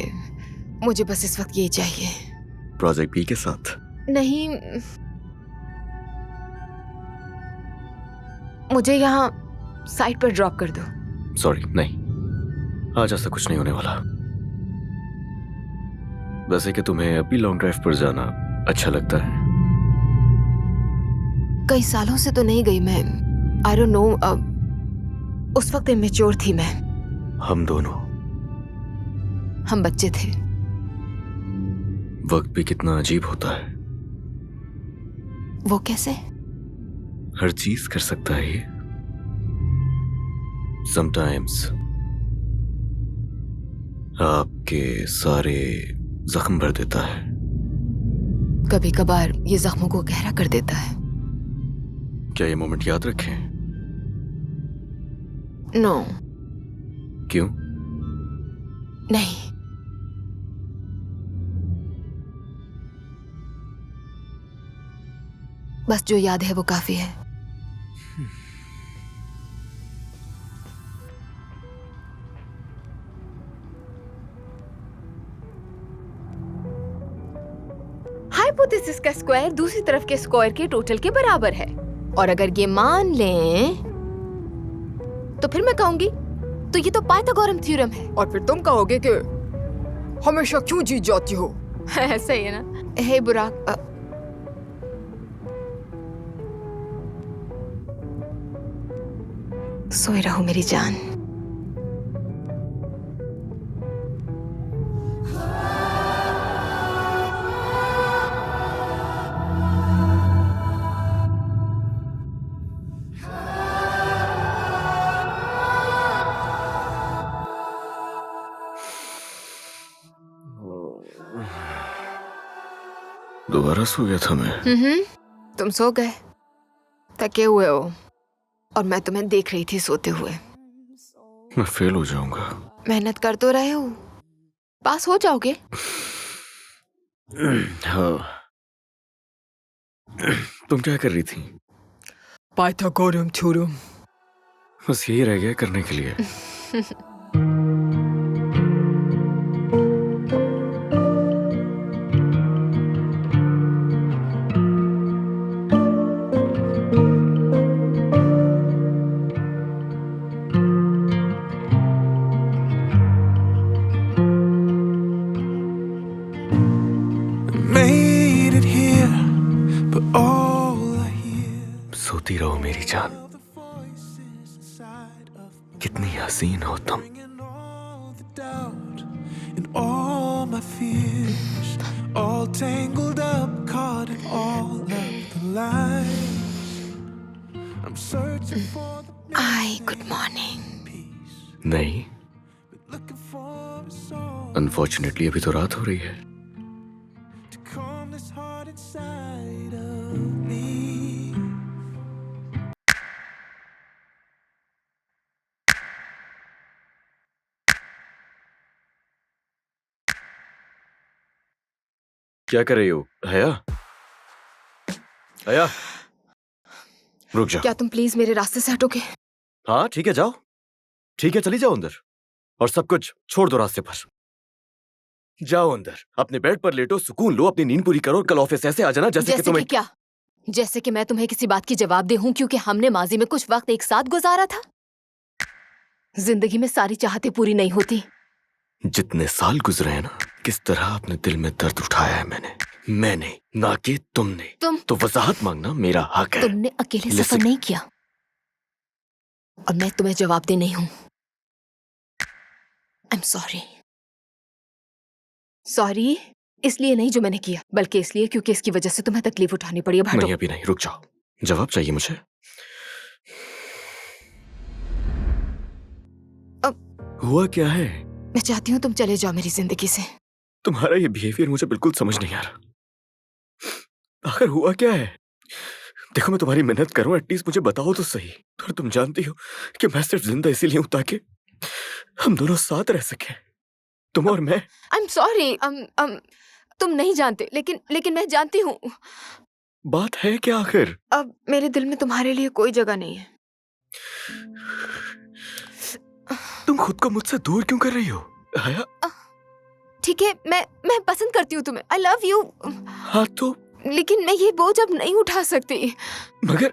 मुझे बस इस वक्त यही चाहिए। प्रोजेक्ट बी के साथ? नहीं, मुझे यहाँ साइट पर ड्रॉप कर दो। सॉरी, नहीं, आज ऐसा कुछ नहीं होने वाला। वैसे कि तुम्हें अभी लॉन्ग ड्राइव पर जाना अच्छा लगता है? कई सालों से तो नहीं गई मैं। आई डोंट नो, उस वक्त इमेच्योर थी मैं। हम दोनों, हम बच्चे थे। वक्त भी कितना अजीब होता है। वो कैसे? हर चीज कर सकता है ये। समटाइम्स आपके सारे जख्म भर देता है। कभी कभार ये जख्मों को गहरा कर देता है। क्या ये मोमेंट याद रखें? नो। क्यों? नहीं। बस जो याद है वो काफी है। हाइपोथेसिस का स्क्वायर दूसरी तरफ के स्क्वायर के टोटल के बराबर है, और अगर ये मान लें तो फिर मैं कहूंगी तो ये तो पाइथागोरम थ्योरम है, और फिर तुम कहोगे कि हमेशा क्यों जीत जाती हो। ऐसा ही है ना? हे बुराक, सोए रहो मेरी जान। दोबारा सो गया था मैं। तुम सो गए, थके हुए हो, और मैं तुम्हें देख रही थी सोते हुए। मैं फेल हो जाऊंगा। मेहनत कर तो रहे हो, पास हो जाओगे। हाँ। तुम क्या कर रही थी? पाइथागोरम थ्योरम। बस यही रह गया करने के लिए। Made it here, but all I hear सोती रहो मेरी जान, कितनी हसीन हो तुम। all the doubt and all my fears, all tangled up, caught in all of the lies. I'm searching for the I good morning. peace, नहीं, looking for a soul unfortunately अभी तो रात हो रही है। to calm this heart inside of me. क्या कर रही हो हया? हया, रुक जाओ। क्या तुम प्लीज मेरे रास्ते से हटोगे? हाँ ठीक है, जाओ। ठीक है, चली जाओ अंदर, और सब कुछ छोड़ दो रास्ते पर। जाओ अंदर, अपने बेड पर लेटो, सुकून लो, अपनी नींद पूरी करो, और कल ऑफिस ऐसे आ जाना जैसे कि तुम्हें। क्या? जैसे कि मैं तुम्हें किसी बात की जवाबदेह हूं क्योंकि हमने माजी में कुछ वक्त एक साथ गुजारा था। जिंदगी में सारी चाहतें पूरी नहीं होती। जितने साल गुजरे हैं ना, किस तरह अपने दिल में दर्द उठाया है मैंने, ना कि तुमने। तुम तो वजाहत मांगना मेरा हक है। तुमने अकेले Listen. सफर नहीं किया, और मैं तुम्हें जवाबदेह नहीं हूं। I am sorry. सॉरी इसलिए नहीं जो मैंने किया, बल्कि इसलिए क्योंकि इसकी वजह से तुम्हें तकलीफ उठानी पड़ी। अब हटो। नहीं, अभी नहीं, रुक जाओ। जवाब चाहिए मुझे। हुआ क्या है? मैं चाहती हूँ तुम चले जाओ मेरी जिंदगी से। तुम्हारा ये बिहेवियर मुझे बिल्कुल समझ नहीं आ रहा। आखिर हुआ क्या है? देखो, मैं तुम्हारी मेहनत करूं, एटलीस्ट मुझे बताओ तो सही। और तुम जानती हो कि मैं सिर्फ जिंदा इसीलिए हूं ताकि हम दोनों साथ रह सके, तुम और मैं। I am sorry. तुम नहीं जानते, लेकिन मैं जानती हूँ। बात है क्या आखिर? अब मेरे दिल में तुम्हारे लिए कोई जगह नहीं है। तुम खुद को मुझसे दूर क्यों कर रही हो हया? ठीक है, मैं पसंद करती हूँ तुम्हें, आई लव यू। हाँ तो लेकिन मैं ये बोझ अब नहीं उठा सकती। मगर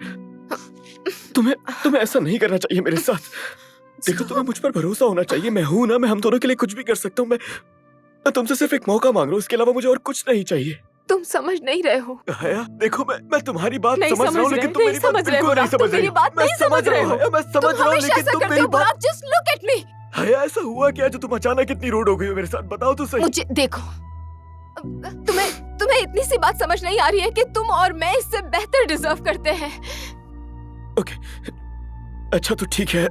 तुम्हें ऐसा नहीं करना चाहिए मेरे साथ। देखो, तुम्हें मुझ पर भरोसा होना चाहिए। मैं हूं ना, मैं हम दोनों के लिए कुछ भी कर सकता हूँ। मैं तुमसे सिर्फ एक मौका मांग रहा हूँ, इसके अलावा मुझे और कुछ नहीं चाहिए। तुम समझ नहीं रहे हो। हया, देखो मैं तुम्हारी बात नहीं समझ रहा हूँ, लेकिन तुम मेरी बात बिल्कुल नहीं समझ रही हो। मैं समझ रहे हो। मैं समझ रहा हूँ, लेकिन तुम मेरी बात। Just look at me. हया, ऐसा हुआ क्या जो तुम अचानक इतनी रूड हो गई हो मेरे साथ? बताओ तो सही। मुझे देखो, तुम्हें इतनी सी बात समझ नहीं आ रही है कि तुम और मैं इससे बेहतर डिजर्व करते हैं। ओके, अच्छा तो ठीक है।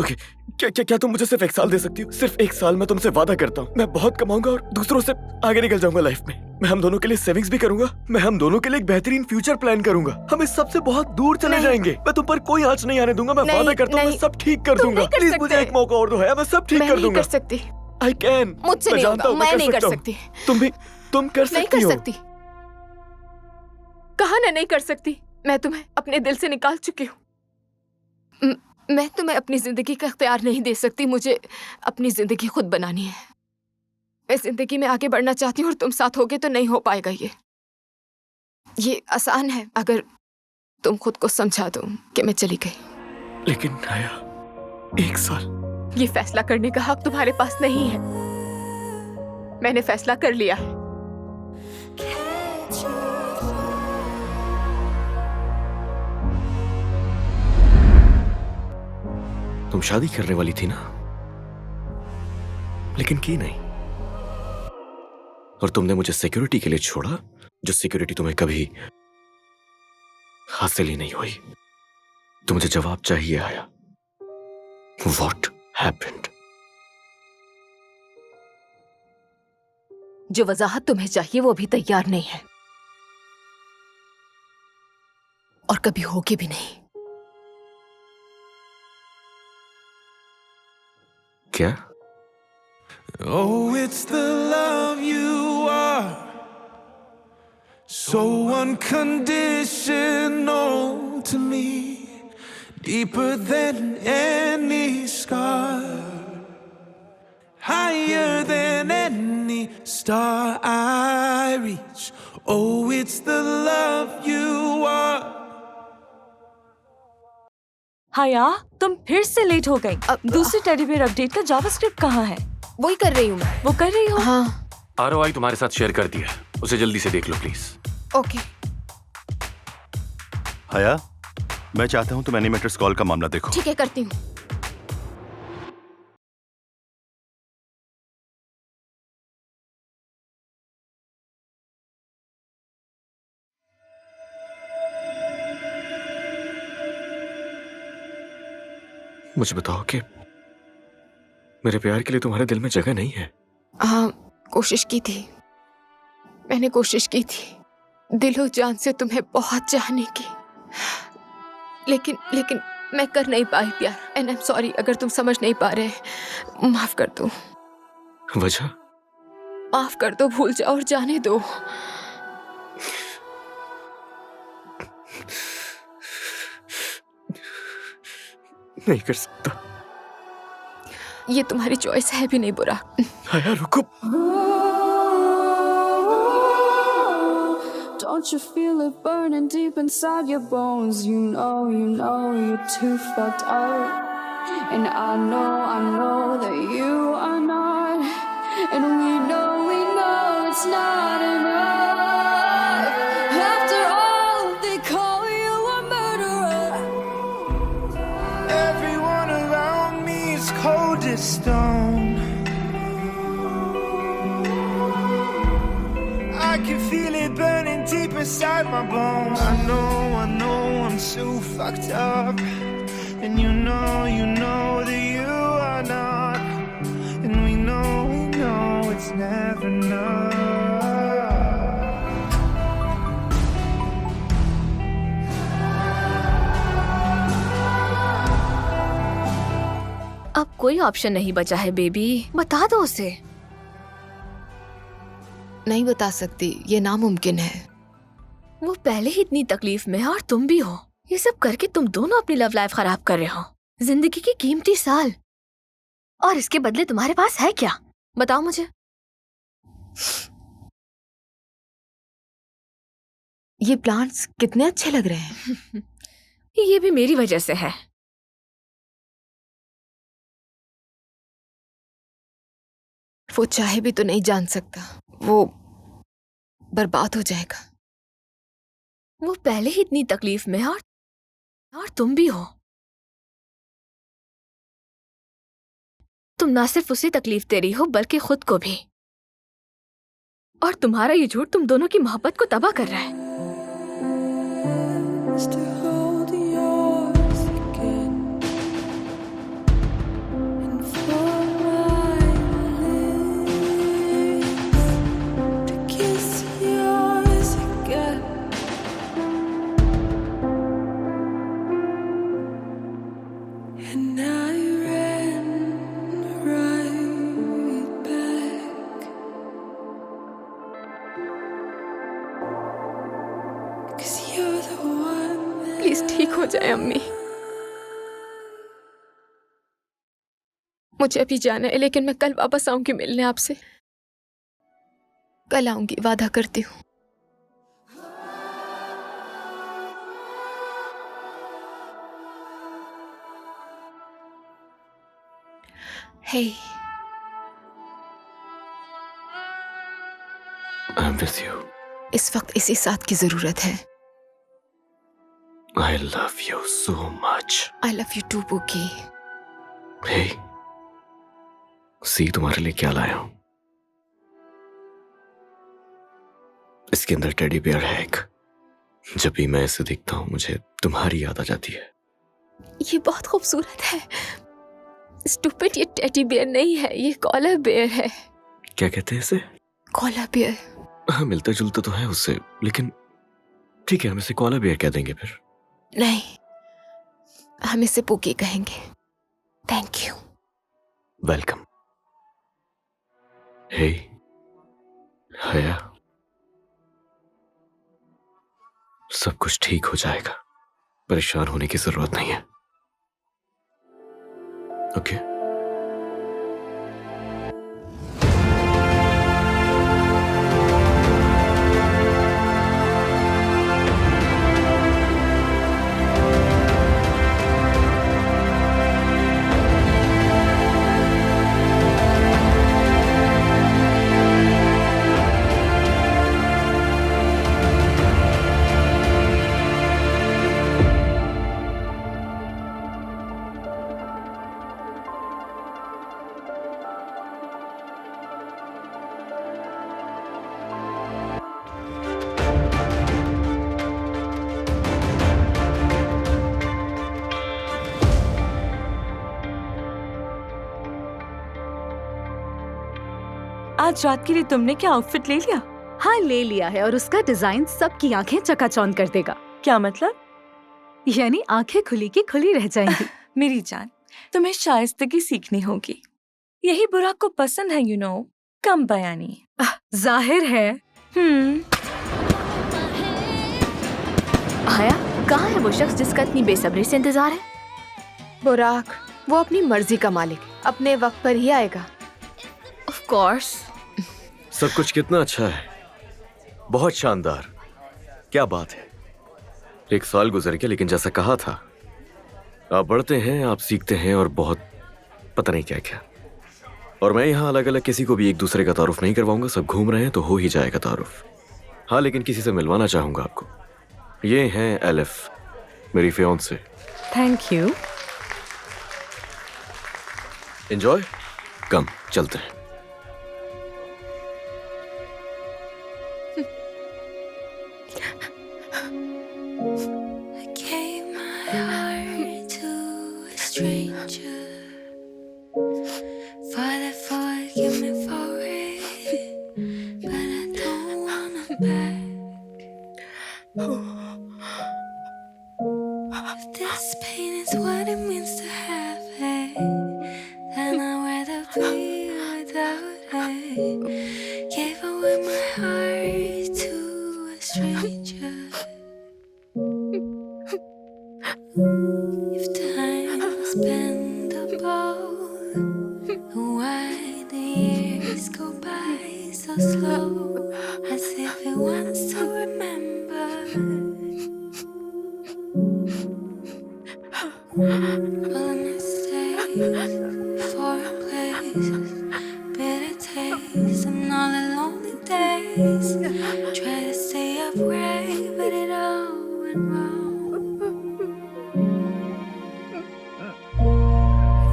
ओके, क्या तुम मुझे सिर्फ 1 साल दे सकती हो? सिर्फ 1 साल, मैं तुमसे वादा करता हूँ। मैं बहुत कमाऊंगा और दूसरों से आगे निकल जाऊंगा लाइफ में। मैं हम दोनों के लिए सेविंग्स भी करूंगा। मैं हम दोनों के लिए एक बेहतरीन फ्यूचर प्लान करूंगा। हम इस सब से बहुत दूर चले जाएंगे। मैं तुम पर कोई आंच नहीं आने दूंगा। मैं वादा करता हूँ, मैं सब ठीक कर दूंगा। प्लीज मुझे एक मौका और दो है, मैं सब ठीक कर दूंगा। कर सकती। I can. मुझसे नहीं होगा, मैं नहीं कर सकती। तुम कर सकती हो। कहा ना नहीं कर सकती। मैं तुम्हें अपने दिल से निकाल चुकी हूँ। मैं तुम्हें अपनी जिंदगी का इख्तियार नहीं दे सकती। मुझे अपनी जिंदगी खुद बनानी है। मैं जिंदगी में आगे बढ़ना चाहती हूँ और तुम साथ होगे तो नहीं हो पाएगा। ये आसान है अगर तुम खुद को समझा दो कि मैं चली गई। लेकिन हया, 1 साल। ये फैसला करने का हक तुम्हारे पास नहीं है। मैंने फैसला कर लिया है। तुम शादी करने वाली थी ना, लेकिन की नहीं। और तुमने मुझे सिक्योरिटी के लिए छोड़ा, जो सिक्योरिटी तुम्हें कभी हासिल ही नहीं हुई। तो मुझे जवाब चाहिए आया। What happened? जो वजाहत तुम्हें चाहिए वो अभी तैयार नहीं है और कभी होगी भी नहीं। क्या? Oh, it's the love you are, so unconditional to me, deeper than any scar, higher than any star I reach. Oh, it's the love you are. हया, तुम फिर से लेट हो गई। दूसरे टेडी बियर अपडेट का जावास्क्रिप्ट कहाँ है? वही कर रही हूँ मैं। वो कर रही हो? हाँ। ROI तुम्हारे साथ शेयर कर दिया, उसे जल्दी से देख लो प्लीज। ओके। हया, मैं चाहता हूँ तुम एनिमेटर्स कॉल का मामला देखो। ठीक है, करती हूँ। मुझे बताओ कि मेरे प्यार के लिए तुम्हारे दिल में जगह नहीं है? हाँ, कोशिश की थी। मैंने कोशिश की थी दिलो जान से तुम्हें बहुत चाहने की, लेकिन मैं कर नहीं पाई प्यार। एंड आई एम सॉरी अगर तुम समझ नहीं पा रहे। माफ कर दो। वजह? माफ कर दो, भूल जाओ और जाने दो। नहीं कर सकता। ये तुम्हारी चॉइस है भी नहीं बुरा। हया, रुको। Don't you feel it burning deep inside your bones? You know you're too fucked up. And I know that you are not. And we know it's not enough. After all, they call you a murderer. Everyone around me is cold as stone. I can feel it burning deep inside my bones. I know I'm so fucked up. And you know that you are not. And we know it's never enough. अब कोई ऑप्शन नहीं बचा है बेबी, बता दो उसे। नहीं बता सकती, ये नामुमकिन है। वो पहले ही इतनी तकलीफ में है और तुम भी हो। ये सब करके तुम दोनों अपनी लव लाइफ खराब कर रहे हो, जिंदगी की कीमती साल। और इसके बदले तुम्हारे पास है क्या? बताओ मुझे। ये प्लांट्स कितने अच्छे लग रहे हैं। ये भी मेरी वजह से है। वो चाहे भी तो नहीं जान सकता, वो बर्बाद हो जाएगा। वो पहले ही इतनी तकलीफ में है और तुम भी हो। तुम ना सिर्फ उसे तकलीफ दे रही हो बल्कि खुद को भी। और तुम्हारा ये झूठ तुम दोनों की मोहब्बत को तबाह कर रहा है। प्लीज ठीक हो जाए अम्मी। मुझे अभी जाना है, लेकिन मैं कल वापस आऊंगी मिलने आपसे। कल आऊंगी, वादा करती हूँ। Hey, I'm with you. इस वक्त इसी साथ की जरूरत है। I love you so much. I love you too, Buki. Hey, सी तुम्हारे लिए क्या लाया हूं। इसके अंदर टेडी बियर है एक। जब भी मैं इसे देखता हूं मुझे तुम्हारी याद आ जाती है। ये बहुत खूबसूरत है। स्टूपिड, ये टेडी बियर नहीं है, ये कॉलर बियर है। क्या कहते हैं इसे? Collar bear. हाँ, मिलता जुलता तो है उससे, लेकिन ठीक है, हम इसे कॉलर बियर कह देंगे फिर। नहीं, हम इसे पुकी कहेंगे। Thank you. वेलकम। हे हया, सब कुछ ठीक हो जाएगा, परेशान होने की जरूरत नहीं है। ओके? आज रात के लिए तुमने क्या आउटफिट ले लिया? हाँ, ले लिया है और उसका डिजाइन सबकी आंखें चकाचौंध कर देगा। क्या मतलब? यानी आंखें खुली की खुली रह जाएंगी। मेरी जान, तुम्हें शाइस्तगी सीखनी होगी। यही बुराक को पसंद है, यू नो, कम बयानी। जाहिर है। आया, कहाँ है वो शख्स जिसका इतनी बेसब्री से इंतजार है? बुराक, वो अपनी मर्जी का मालिक, अपने वक्त पर ही आएगा। Of course. सब कुछ कितना अच्छा है, बहुत शानदार। क्या बात है। एक साल गुजर गया, लेकिन जैसा कहा था, आप बढ़ते हैं, आप सीखते हैं और बहुत पता नहीं क्या क्या। और मैं यहाँ अलग अलग किसी को भी एक दूसरे का तारुफ नहीं करवाऊंगा। सब घूम रहे हैं तो हो ही जाएगा तारुफ। हाँ, लेकिन किसी से मिलवाना चाहूंगा आपको। ये हैं एलिफ, मेरी फियांसे। Thank you. एंजॉय। कम चलते हैं। If time's bendable, why the years go by so slow, as if it wants to remember. Well, a mistake for a place, bitter taste, and all the lonely days. Try to stay upright, but it all went wrong.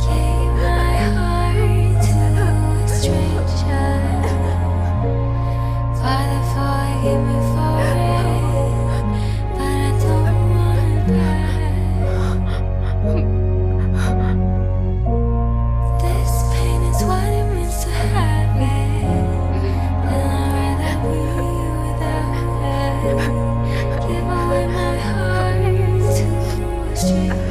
Gave my heart to a stranger. Father, forgive me for it, but I don't want it back. This pain is what it means to have it, and I'd rather be without it. Give away my heart to a stranger.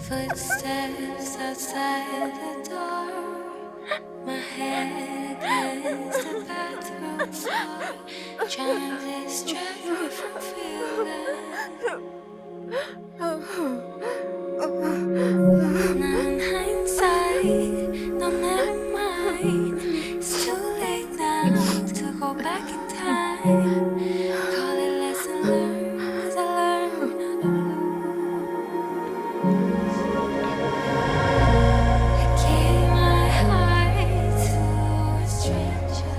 Footsteps outside the door, my head against the bathroom floor, trying to distract me from feeling. Now in hindsight, no, never mind. It's too late now to go back in time. Call it lesson learned, 'cause I learned how to lose. I gave my heart to a stranger.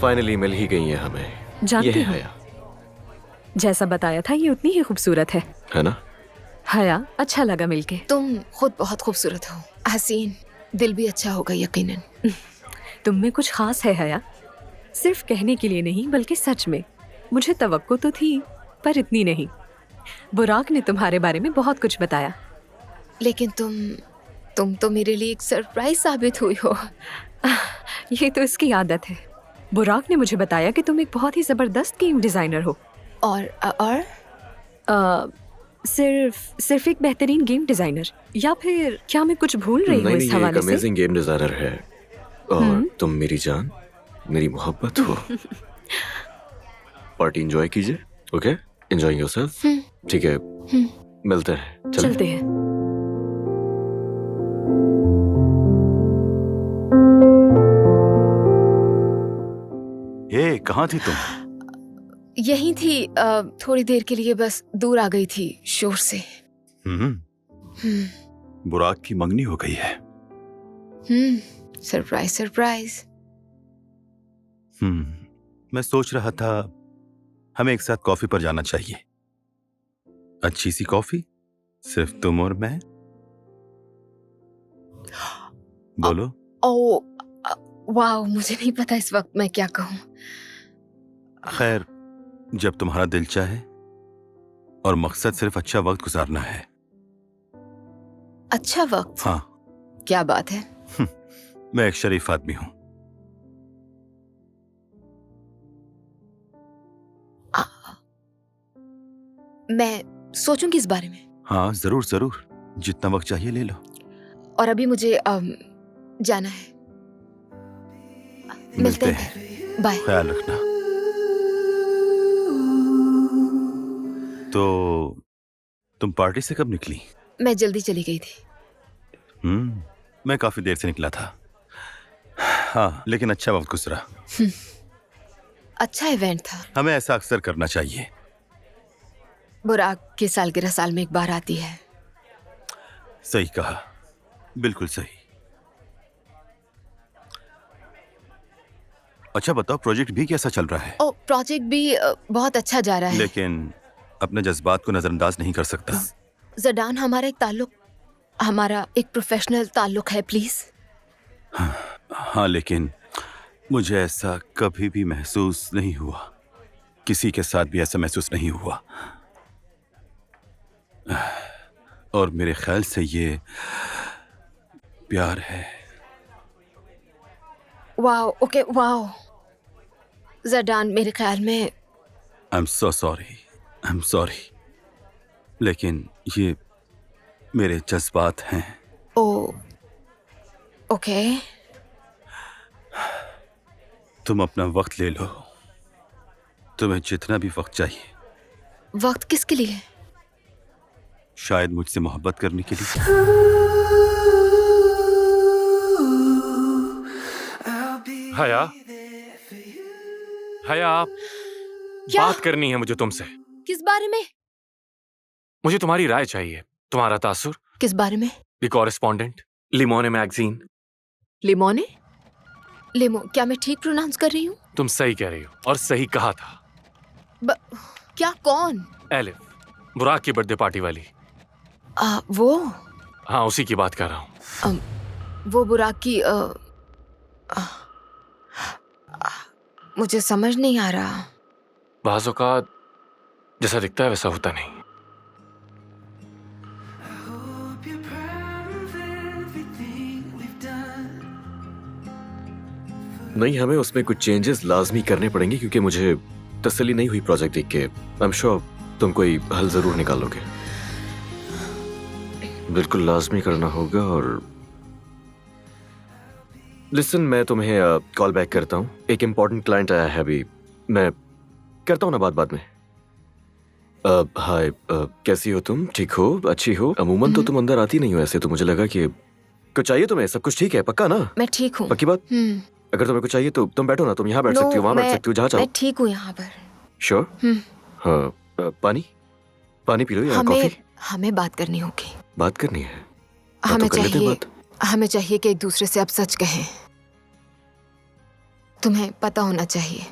Finally मिल ही गई है हमें। जानती ये है हूँ। हया, जैसा बताया था ये उतनी ही खूबसूरत है। है ना? हया, अच्छा लगा मिलके। तुम खुद बहुत खूबसूरत हो हसीन, दिल भी अच्छा होगा यकीनन। तुम में कुछ खास है हया, सिर्फ कहने के लिए नहीं बल्कि सच में। मुझे तवक्को तो थी पर इतनी नहीं। बुराक ने तुम्हारे बारे में बहुत कुछ बताया। लेकिन तुम तो मेरे लिए एक सरप्राइज साबित हुई हो। ये तो इसकी आदत है। बुराक ने मुझे बताया कि तुम एक बहुत ही जबरदस्त गेम डिजाइनर हो। और सिर्फ एक बेहतरीन गेम डिजाइनर, या फिर क्या मैं कुछ भूल रही हूँ नहीं, इस ये एक हवाले से? अमेजिंग गेम डिजाइनर है और तुम मेरी जान, मेरी मोहब्बत हो। पार्टी एंजॉय कीजिए, ओके? Enjoy yourself. ठीक है, मिलते हैं। चलते हैं। ए, कहाँ थी तुम? यही थी, थोड़ी देर के लिए बस दूर आ गई थी शोर से। बुराक की मंगनी हो गई है। Surprise surprise. मैं सोच रहा था हमें एक साथ कॉफी पर जाना चाहिए। अच्छी सी कॉफी, सिर्फ तुम और मैं। बोलो। वाह, मुझे नहीं पता इस वक्त मैं क्या कहूँ। खैर, जब तुम्हारा दिल चाहे और मकसद सिर्फ अच्छा वक्त गुजारना है। अच्छा वक्त? हाँ। क्या बात है। मैं एक शरीफ आदमी हूं। मैं सोचूंगी इस बारे में। हाँ, जरूर जरूर, जितना वक्त चाहिए ले लो। और अभी मुझे जाना है। मिलते हैं। बाय। ख्याल रखना। तो तुम पार्टी से कब निकली? मैं जल्दी चली गई थी। मैं काफी देर से निकला था। हाँ, लेकिन अच्छा वक्त गुजरा। अच्छा इवेंट था। हमें ऐसा अक्सर करना चाहिए। बुराक की सालगिरह साल में एक बार आती है। सही कहा, बिल्कुल सही। अच्छा बताओ, प्रोजेक्ट भी कैसा चल रहा है? प्रोजेक्ट भी बहुत अच्छा जा रहा है। लेकिन अपने जज्बात को नजरअंदाज नहीं कर सकता। जडान, हमारा एक प्रोफेशनल ताल्लुक है, प्लीज। हाँ, लेकिन मुझे ऐसा कभी भी महसूस नहीं हुआ। किसी के साथ भी ऐसा महसूस नहीं हुआ। और मेरे ख्याल से ये प्यार है। Wow, okay, wow. जडान, मेरे ख्याल में आई एम सो सॉरी, लेकिन ये मेरे जज्बात हैं। ओके। तुम अपना वक्त ले लो। तुम्हें जितना भी वक्त चाहिए वक्त किसके लिए? शायद मुझसे मोहब्बत करने के लिए। हया, हया, क्या? बात करनी है मुझे तुमसे। किस बारे में? मुझे तुम्हारी राय चाहिए, तुम्हारा तासुर। किस बारे में? The correspondent, Limone magazine. Limone? Limo, क्या मैं ठीक प्रोनाउंस कर रही हूँ? तुम सही कह रही हो और सही कहा था। क्या? कौन? एलिफ, बुराक की बर्थडे पार्टी वाली। वो? हाँ, उसी की बात कर रहा हूँ। वो बुराक की मुझे समझ नहीं आ रहा। बाज़ औक़ात जैसा दिखता है वैसा होता नहीं। नहीं, हमें उसमें कुछ चेंजेस लाजमी करने पड़ेंगे क्योंकि मुझे तसल्ली नहीं हुई प्रोजेक्ट देख के। आई एम श्योर तुम कोई हल जरूर निकालोगे। बिल्कुल लाजमी करना होगा। और लिसन, मैं तुम्हें कॉल बैक करता हूँ। एक इम्पोर्टेंट क्लाइंट आया है अभी। मैं करता हूँ ना बात में। हाय, कैसी हो तुम? ठीक हो? अच्छी हो? अमूमन तो तुम अंदर आती नहीं हो ऐसे, तो मुझे लगा कि कुछ चाहिए तुम्हें। सब कुछ ठीक है? पक्का ना? मैं ठीक हूँ। पक्की बात? अगर तुम्हें कुछ चाहिए तो तुम बैठो ना। तुम यहाँ बैठ सकती हो, वहाँ बैठ सकती हो, जहाँ चाहो। मैं ठीक हूँ यहाँ पर। श्योर? हाँ, पानी पी लो या कॉफी? हमें बात करनी होगी। बात करनी है? हमें चाहिए कि एक दूसरे से अब सच कहें। तुम्हें पता होना चाहिए।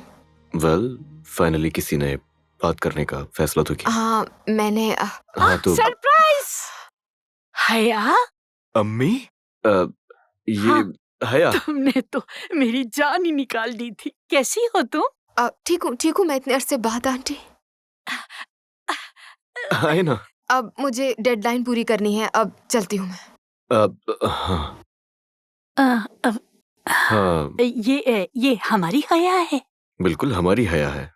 वेल, फाइनली किसी ने बात करने का फैसला तो किया। हाँ, मैंने हाँ तो सरप्राइज! हया, अम्मी, ये हया। तुमने तो मेरी जान ही निकाल दी थी। कैसी हो तुम? ठीक हूँ मैं इतने अरसे बाद। आंटी, आए ना। अब मुझे डेडलाइन पूरी करनी है। अब चलती हूँ मैं। हाँ, ये हमारी हया है। बिल्कुल हमारी हया है।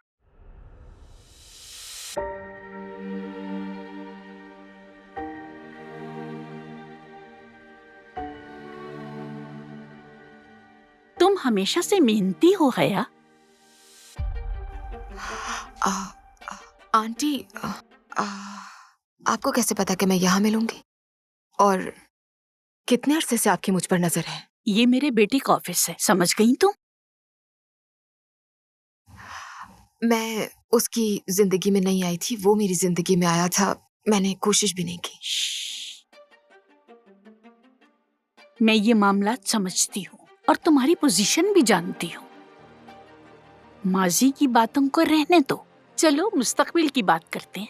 तुम हमेशा से मेहनती हो हया। आंटी, आपको कैसे पता कि मैं यहाँ मिलूंगी? और कितने अरसे से आपकी मुझ पर नजर है? ये मेरे बेटे का ऑफिस है, समझ गई तुम? मैं उसकी जिंदगी में नहीं आई थी, वो मेरी जिंदगी में आया था। मैंने कोशिश भी नहीं की। मैं ये मामला समझती हूँ और तुम्हारी पोजीशन भी जानती हूँ। माजी की बातों को रहने दो, चलो मुस्तकबिल की बात करते हैं।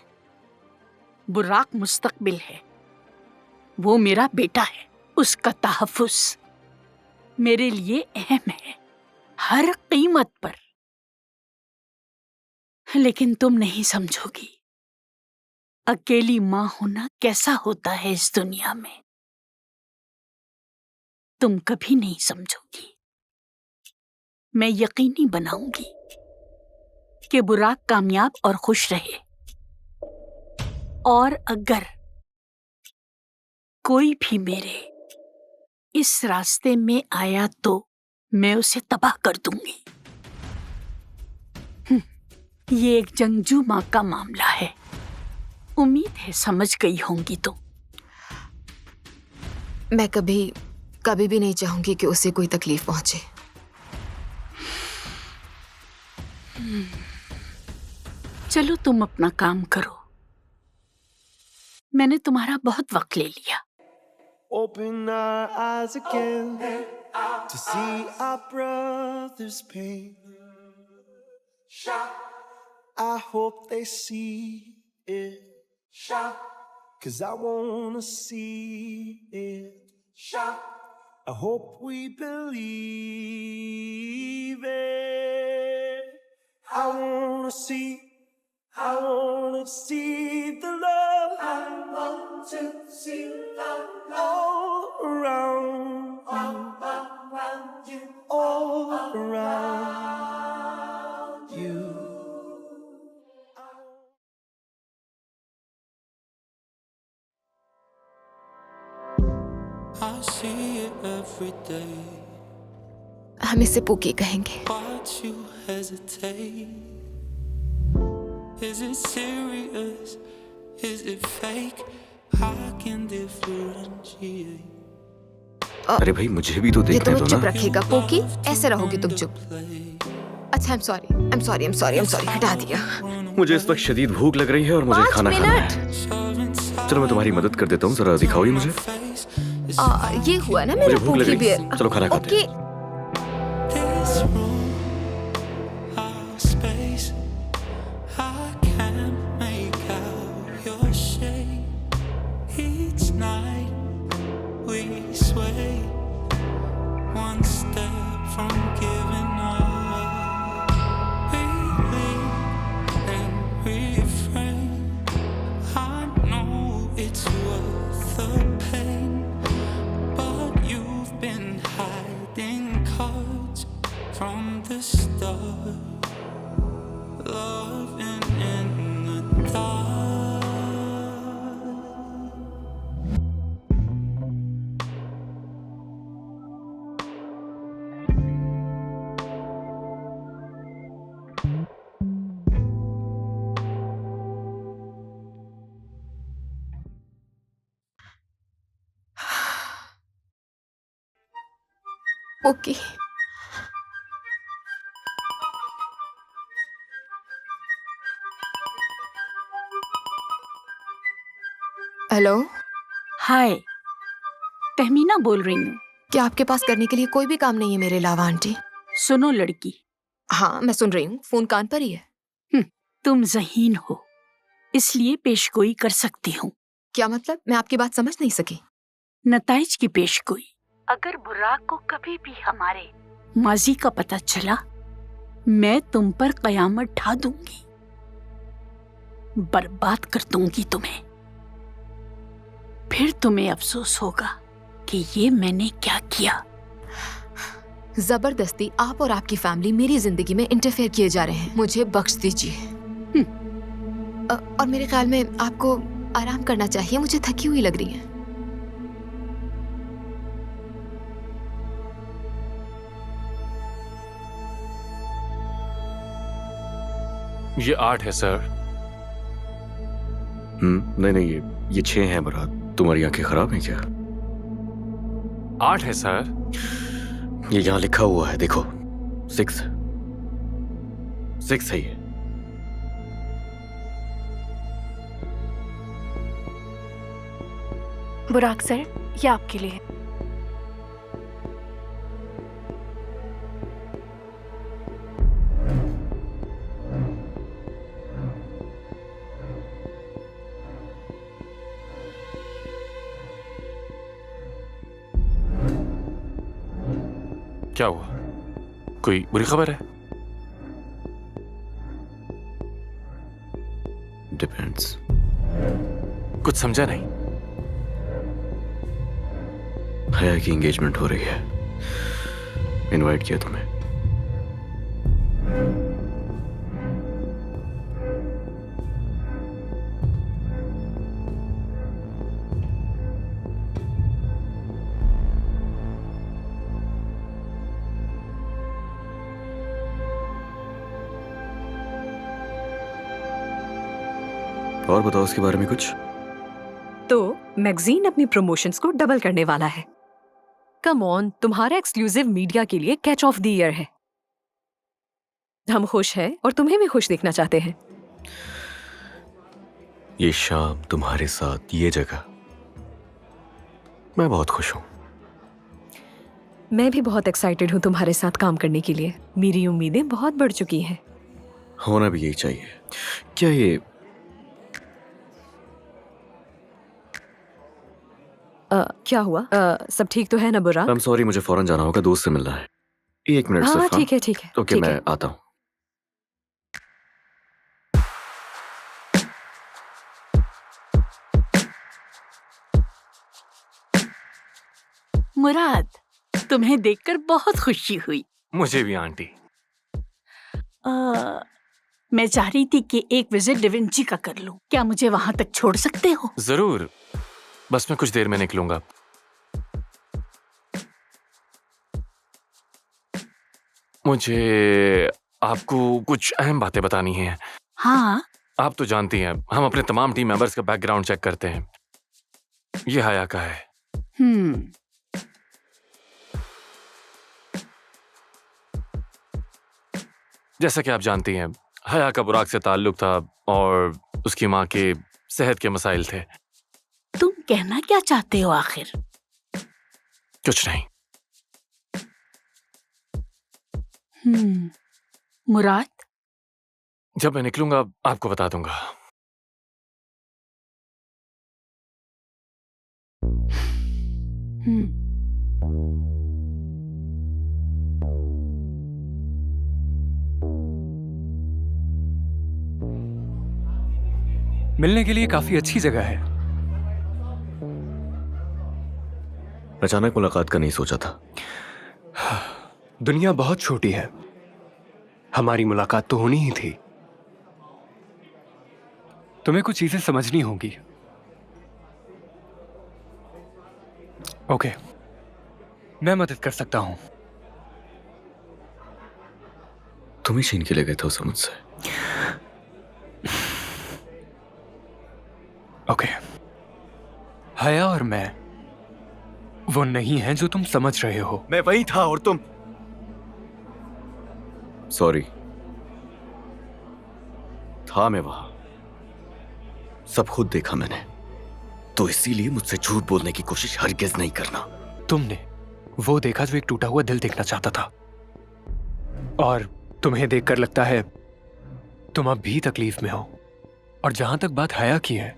बुराक मुस्तकबिल है, वो मेरा बेटा है। उसका तहफ्फुज़ मेरे लिए अहम है, हर कीमत पर। लेकिन तुम नहीं समझोगी अकेली माँ होना कैसा होता है इस दुनिया में। तुम कभी नहीं समझोगी। मैं यकीनी बनाऊंगी कि बुराक कामयाब और खुश रहे। और अगर कोई भी मेरे इस रास्ते में आया तो मैं उसे तबाह कर दूंगी। ये एक जंगजू माँ का मामला है। उम्मीद है समझ गई होंगी तुम। मैं कभी भी नहीं चाहूंगी कि उसे कोई तकलीफ पहुंचे। चलो तुम अपना काम करो, मैंने तुम्हारा बहुत वक्त ले लिया। Open our eyes again to see our brother's pain. I hope they see it, 'cause I wanna see it. I hope we believe it. I wanna see the love. I want to see love all around you, all around you. I see it every day. हम इसे पुकी कहेंगे। Why'd you hesitate? Is it serious? Is it fake? I can differentiate. अरे भाई मुझे भी तो ये देखने तुम्हें दो चुप ना। रखेगा पोकी, ऐसे रहोगे तुम चुप। अच्छा आई एम सॉरी हटा दिया। मुझे इस वक्त शदीद भूख लग रही है और मुझे 5 खाना खाना है। मिनट। चलो मैं तुम्हारी मदद कर देता हूँ, जरा दिखाओ ये मुझे। ये हुआ ना मेरा मुझे भूख लग पोकी रही है। बियर। चलो खाना खाते हैं। This room, our space. I can't make out your shape. Each night we sway, one step from giving up. We lean and refrain. I know it's worth the pain, but you've been hiding cards from the start. Loving in the dark. पोकी हेलो, हाय, तहमीना बोल रही हूँ। क्या आपके पास करने के लिए कोई भी काम नहीं है मेरे अलावा आंटी? सुनो लड़की, हाँ मैं सुन रही हूँ, फोन कान पर ही है। तुम ज़हीन हो, इसलिए पेशगोई कर सकती हूँ। क्या मतलब? मैं आपकी बात समझ नहीं सकी। नताइज की पेशगोई। अगर बुराक को कभी भी हमारे माजी का पता चला, मैं तुम पर कयामत ढा दूंगी, बर्बाद कर दूंगी तुम्हें। फिर तुम्हें अफसोस होगा कि ये मैंने क्या किया। जबरदस्ती आप और आपकी फैमिली मेरी जिंदगी में इंटरफेयर किए जा रहे हैं, मुझे बख्श दीजिए। और मेरे ख्याल में आपको आराम करना चाहिए, मुझे थकी हुई लग रही है। ये 8 है सर। नहीं ये 6 है मुराद। तुम्हारी आंखें खराब हैं क्या? 8 है सर। ये यहाँ लिखा हुआ है, देखो 6 है ये। बुराक सर, ये आपके लिए। क्या हुआ? कोई बुरी खबर है? डिपेंड्स। कुछ समझा नहीं। हया की एंगेजमेंट हो रही है, इनवाइट किया तुम्हें। और बताओ उसके बारे में कुछ। तो मैगजीन अपनी प्रमोशंस को डबल करने वाला है। कम ऑन, तुम्हारा एक्सक्लूसिव मीडिया के लिए कैच ऑफ द ईयर है। हम खुश हैं और तुम्हें भी खुश देखना चाहते हैं। ये शाम तुम्हारे साथ, ये जगह, मैं बहुत खुश हूं। मैं भी बहुत एक्साइटेड हूँ तुम्हारे साथ काम करने के लिए। मेरी उम्मीदें बहुत बढ़ चुकी हैं। होना भी यही चाहिए। क्या ये क्या हुआ? सब ठीक तो है ना बुराक? I'm sorry, मुझे फौरन जाना होगा, दोस्त से मिलना है। 1 मिनट हाँ सिर्फ। ठीक है ठीक है। ओके, मैं आता हूँ। मुराद, तुम्हें देखकर बहुत खुशी हुई। मुझे भी आंटी। मैं चाह रही थी कि एक विजिट डिविंची का कर लूं। क्या मुझे वहां तक छोड़ सकते हो? जरूर, बस मैं कुछ देर में निकलूंगा। मुझे आपको कुछ अहम बातें बतानी हैं। हाँ, आप तो जानती हैं, हम अपने तमाम टीम मेंबर्स का बैकग्राउंड चेक करते हैं। ये हया का है। जैसा कि आप जानती हैं, हया का बुराक से ताल्लुक था और उसकी माँ के सेहत के मसाइल थे। तुम कहना क्या चाहते हो आखिर? कुछ नहीं। मुराद, जब मैं निकलूंगा आपको बता दूंगा। मिलने के लिए काफी अच्छी जगह है। अचानक मुलाकात का नहीं सोचा था। दुनिया बहुत छोटी है, हमारी मुलाकात तो होनी ही थी। तुम्हें कुछ चीजें समझनी होगी। ओके, मैं मदद कर सकता हूं। तुम ही छीन के ले गए थे उस मुझसे। ओके, हया और मैं वो नहीं है जो तुम समझ रहे हो। मैं वही था और तुम। सॉरी, था मैं वहां, सब खुद देखा मैंने, तो इसीलिए मुझसे झूठ बोलने की कोशिश हरगिज नहीं करना। तुमने वो देखा जो एक टूटा हुआ दिल देखना चाहता था, और तुम्हें देखकर लगता है तुम अब भी तकलीफ में हो। और जहां तक बात हया की है,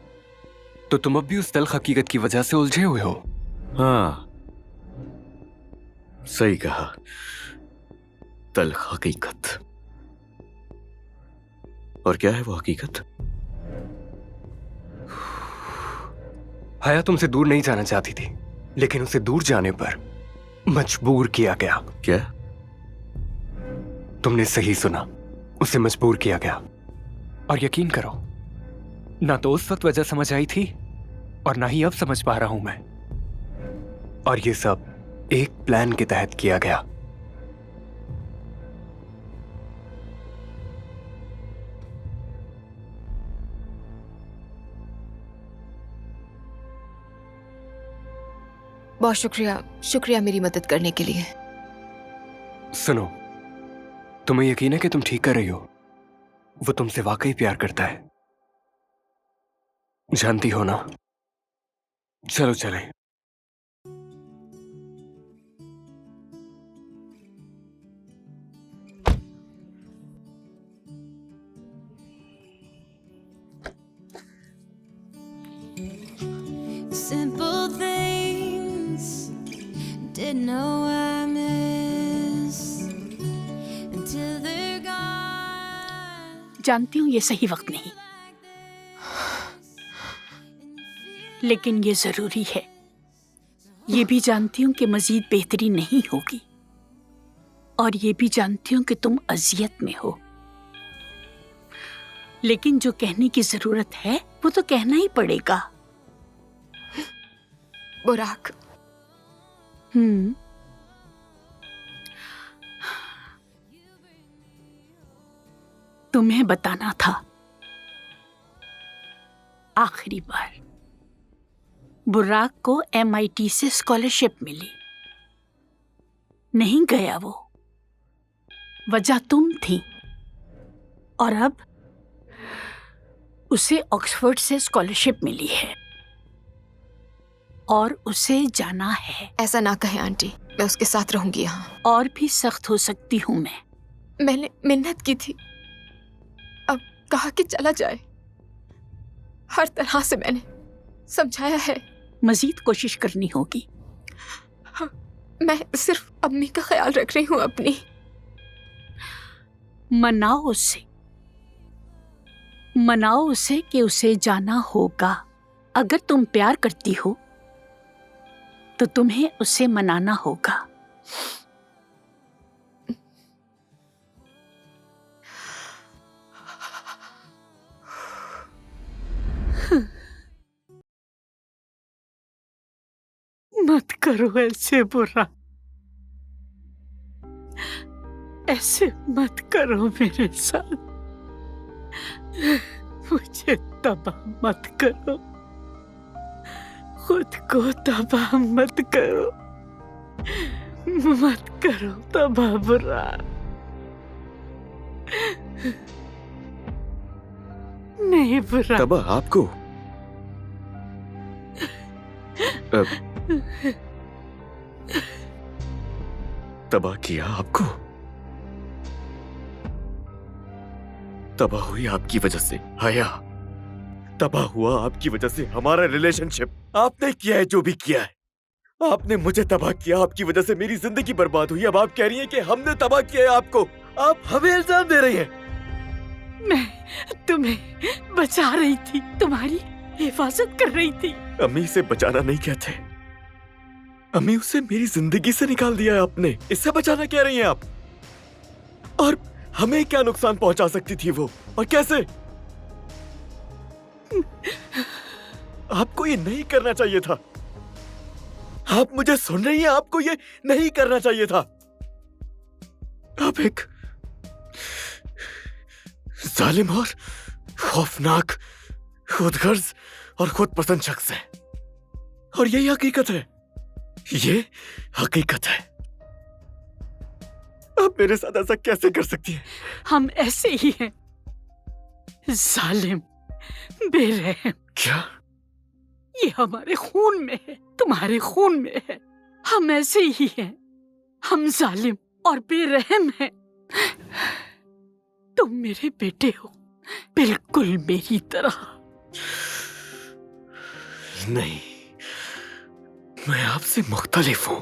तो तुम अब भी उस तल्ख हकीकत की वजह से उलझे हुए हो। हाँ, सही कहा, तल्ख हकीकत। और क्या है वो हकीकत? हया तुमसे दूर नहीं जाना चाहती थी, लेकिन उसे दूर जाने पर मजबूर किया गया। क्या? तुमने सही सुना, उसे मजबूर किया गया। और यकीन करो, ना तो उस वक्त वजह समझ आई थी और ना ही अब समझ पा रहा हूं मैं। और ये सब एक प्लान के तहत किया गया। बहुत शुक्रिया, शुक्रिया मेरी मदद करने के लिए। सुनो, तुम्हें यकीन है कि तुम ठीक कर रही हो? वो तुमसे वाकई प्यार करता है, जानती हो ना? चलो चलें। Simple things didn't know I miss until they're gone. जानती हूँ ये सही वक्त नहीं, लेकिन ये जरूरी है। ये भी जानती हूँ कि मजीद बेहतरी नहीं होगी, और ये भी जानती हूँ कि तुम अजियत में हो, लेकिन जो कहने की जरूरत है वो तो कहना ही पड़ेगा। बुराक। तुम्हें बताना था आखिरी बार। बुराक को MIT से स्कॉलरशिप मिली, नहीं गया वो, वजह तुम थी। और अब उसे ऑक्सफोर्ड से स्कॉलरशिप मिली है और उसे जाना है। ऐसा ना कहे आंटी, मैं उसके साथ रहूंगी यहाँ। और भी सख्त हो सकती हूँ मैं। मैंने मिन्नत की थी, अब कहा कि चला जाए। हर तरह से मैंने समझाया है। मजीद कोशिश करनी होगी। मैं सिर्फ अम्मी का ख्याल रख रही हूँ अपनी। मनाओ उसे कि उसे जाना होगा। अगर तुम प्यार करती हो तो तुम्हें उसे मनाना होगा। मत करो ऐसे बुरा, ऐसे मत करो मेरे साथ। मुझे तबाह मत करो, खुद को तबाह मत करो, मत करो तबाह बुरा। नहीं बुरा। तबाह आपको? तबाह किया आपको? तबाह हुई आपकी वजह से हया, तबाह हुआ आपकी वजह से हमारा रिलेशनशिप। आपने किया है जो भी किया है, आपने मुझे तबाह किया, आपकी वजह से मेरी जिंदगी बर्बाद हुई। अब आप कह रही हैं कि हमने तबाह किया है आपको, आप हमें इल्जाम दे रही हैं। मैं तुम्हें बचा रही थी, तुम्हारी हिफाजत कर रही थी। अम्मी से बचाना नहीं कहते, अम्मी उसे मेरी जिंदगी से निकाल दिया है आपने, इससे बचाना कह रही हैं आप। और हमें क्या नुकसान पहुंचा सकती थी वो, और कैसे? आपको ये नहीं करना चाहिए था। आप मुझे सुन रही हैं? आपको ये नहीं करना चाहिए था। आप एक जालिम और खौफनाक, खुदगर्ज और खुद पसंद शख्स है, और यही हकीकत है, ये हकीकत है। आप मेरे साथ ऐसा कैसे कर सकती हैं? हम ऐसे ही हैं, जालिम, बेरहम। क्या? ये हमारे खून में है, तुम्हारे खून में है। हम ऐसे ही हैं, हम जालिम और बेरहम हैं। तुम मेरे बेटे हो, बिल्कुल मेरी तरह। नहीं, मैं आपसे मुख्तलिफ हूं,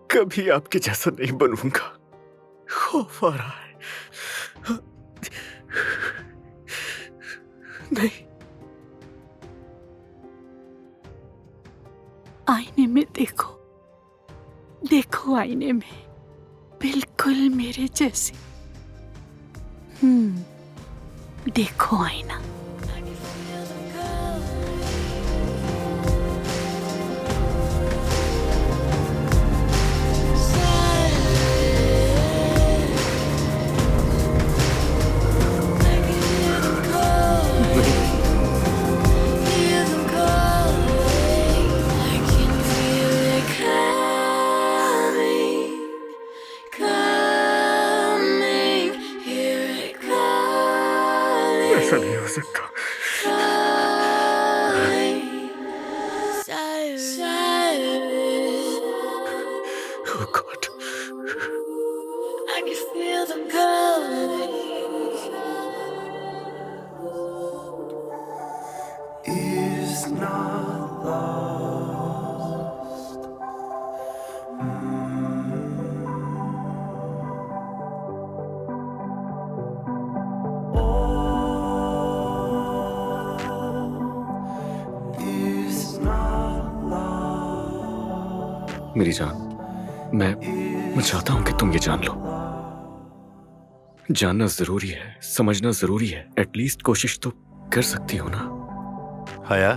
कभी आपके जैसा नहीं बनूंगा। खौफ आ रहा है। नहीं, आईने में देखो, देखो आईने में, बिल्कुल मेरे जैसे। देखो आईना। ऐसा नहीं हो सकता। Oh God. I can feel them coming. It's not lost. It's not lost. मेरी जान, मैं चाहता हूं कि तुम ये जान लो। जानना जरूरी है, समझना जरूरी है। एटलीस्ट कोशिश तो कर सकती हो ना। हया,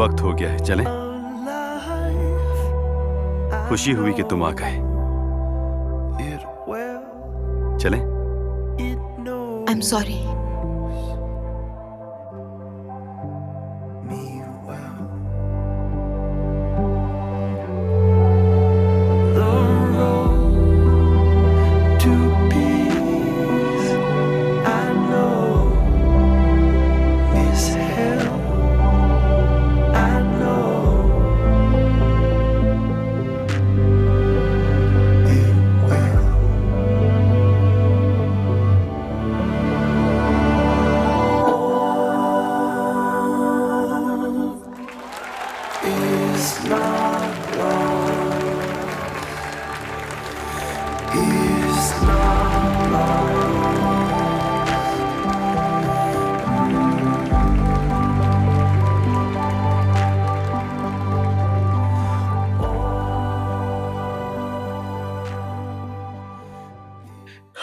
वक्त हो गया है, चलें? खुशी हुई कि तुम आ गए। चलें? I am sorry.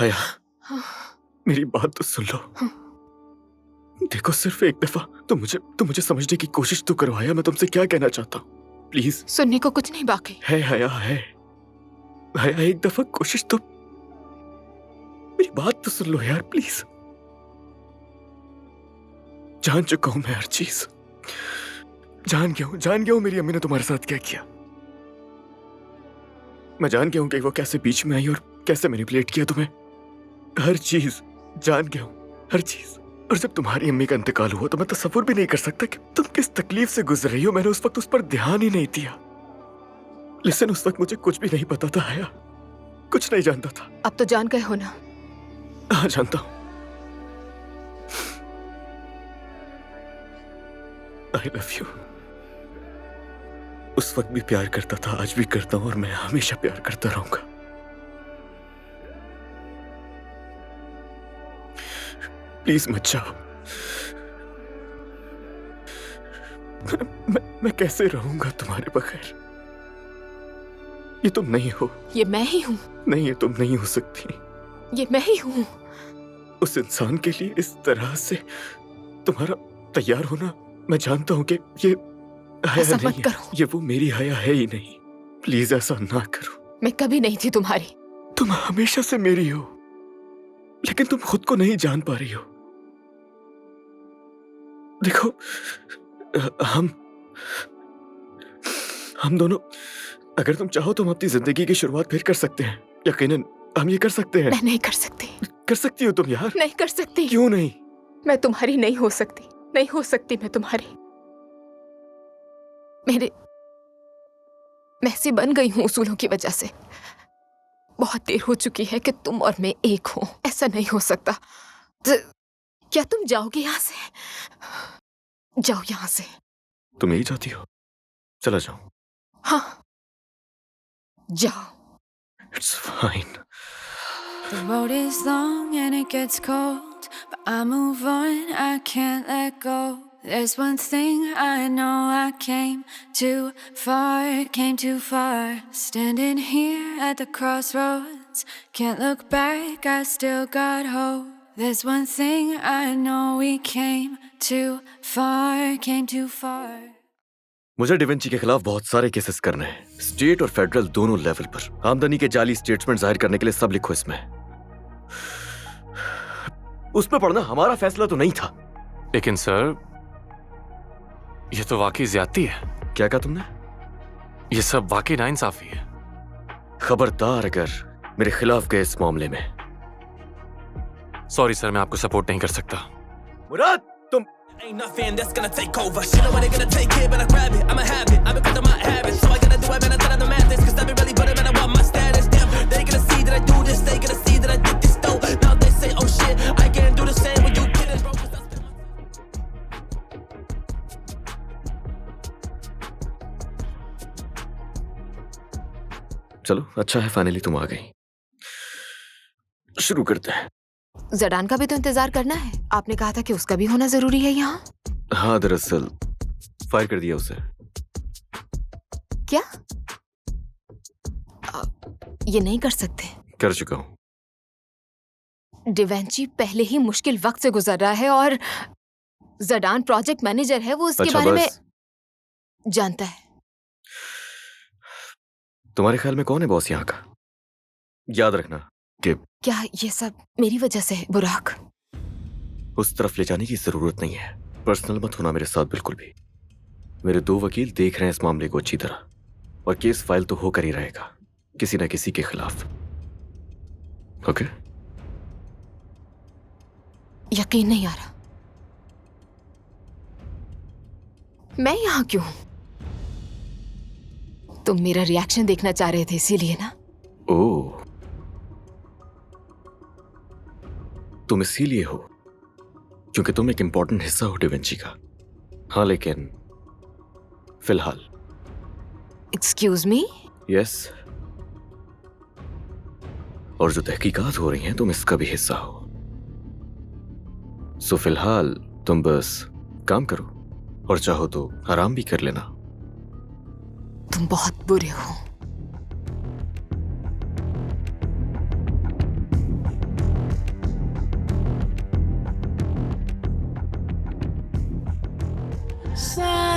हया, मेरी बात तो सुन लो। देखो, सिर्फ एक दफा तो मुझे समझने की कोशिश तो करो। हया, मैं तुमसे क्या कहना चाहता हूँ, प्लीज। सुनने को कुछ नहीं बाकी है हया, है हया, एक दफा कोशिश तो। मेरी बात तो सुन लो यार प्लीज। जान चुका हूं मैं हर चीज, जान गया हूं मेरी अम्मी ने तुम्हारे साथ क्या किया। मैं जान गया हूं कि वो कैसे बीच में आई और कैसे मैनिपुलेट किया तुम्हें। हर चीज जान गया हूं, हर चीज। और जब तुम्हारी अम्मी का इंतकाल हुआ तो मैं तसव्वुर भी नहीं कर सकता कि तुम किस तकलीफ से गुजर रही हो। मैंने उस वक्त उस पर ध्यान ही नहीं दिया। लेकिन उस वक्त मुझे कुछ भी नहीं पता था हया, कुछ नहीं जानता था। अब तो जान गए हो ना? हाँ जानता हूं। I love you. उस वक्त भी प्यार करता था, आज भी करता हूं और मैं हमेशा प्यार करता रहूंगा। प्लीज मत जाओ। मैं कैसे रहूंगा तुम्हारे बगैर? ये तुम नहीं हो। ये मैं ही हूँ। नहीं, ये तुम नहीं हो सकती। ये मैं ही हूँ। उस इंसान के लिए इस तरह से तुम्हारा तैयार होना, मैं जानता हूं कि ये हया ऐसा नहीं मत है। करो। ये वो मेरी हया है ही नहीं। प्लीज ऐसा ना करो। मैं कभी नहीं थी तुम्हारी। तुम हमेशा से मेरी हो, लेकिन तुम खुद को नहीं जान पा रही हो। देखो, हम दोनों, अगर तुम चाहो तो हम अपनी जिंदगी की शुरुआत फिर कर सकते हैं। यकीनन हम ये कर सकते हैं। मैं नहीं कर सकती। कर सकती हो तुम यार। नहीं कर सकती। क्यों नहीं? मैं तुम्हारी नहीं हो सकती, नहीं हो सकती मैं तुम्हारी। मैं ऐसी बन गई हूं उसूलों की वजह से। बहुत देर हो चुकी है कि तुम और मैं एक हो। ऐसा नहीं हो सकता। क्या तुम जाओगे यहां से? जाओ यहां से। तुम यही चाहती हो? चला जाओ। हाँ, जाओ। It's fine. The road is long and it gets cold, but I move on, I can't let go. There's one thing I know, I came too far. Standing here at the crossroads, can't look back, I still got hope. There's one thing I know, we came too far. मुझे डिवेंची के खिलाफ बहुत सारे केसेस करने हैं, स्टेट और फेडरल दोनों लेवल पर। आमदनी के जाली स्टेटमेंट जाहिर करने के लिए सब लिखो इसमें। उसमें पढ़ना हमारा फैसला तो नहीं था। लेकिन सर, ये तो वाकई ज्यादती है। क्या कहा तुमने? ये सब वाकई नाइंसाफी है। खबरदार अगर मेरे खिलाफ गए इस मामले में। सॉरी सर, मैं आपको सपोर्ट नहीं कर सकता। मुराद, तुम Ain't nothing that's gonna take over. Shit, know when they gonna take it, but I grab it. I'ma have it. I've been cutting my habits, so I gotta do it, man. I tell them the madness, 'cause I've been really putting, man. I want my status. Damn, they gonna see that I do this. They gonna see that I did this though. Now they say, oh shit, I can't do the same when you get it, bro. 'Cause I spend my चलो, अच्छा है फाइनली तुम आ गई। शुरू करते हैं। जडान का भी तो इंतजार करना है। आपने कहा था कि उसका भी होना जरूरी है यहाँ। हाँ, दरअसल फायर कर दिया उसे। क्या? ये नहीं कर सकते। कर चुका हूँ। डिवेंची पहले ही मुश्किल वक्त से गुजर रहा है और जडान प्रोजेक्ट मैनेजर है, वो इसके अच्छा, बारे में बस। जानता है। तुम्हारे ख्याल में कौन है बॉस यहाँ का? याद रखना कि क्या ये सब मेरी वजह से है बुराक? उस तरफ ले जाने की जरूरत नहीं है। पर्सनल मत होना मेरे साथ बिल्कुल भी। मेरे 2 वकील देख रहे हैं इस मामले को अच्छी तरह, और केस फाइल तो होकर ही रहेगा किसी न किसी के खिलाफ। ओके? यकीन नहीं आ रहा। मैं यहाँ क्यों हूं? तुम मेरा रिएक्शन देखना चाह रहे थे इसीलिए ना? ओह, तुम इसीलिए हो क्योंकि तुम एक इंपॉर्टेंट हिस्सा हो डिवेंची का। हाँ, लेकिन फिलहाल। Excuse me? यस। और जो तहकीकात हो रही हैं तुम इसका भी हिस्सा हो। सो फिलहाल तुम बस काम करो, और चाहो तो आराम भी कर लेना। तुम बहुत बुरे हो। Sun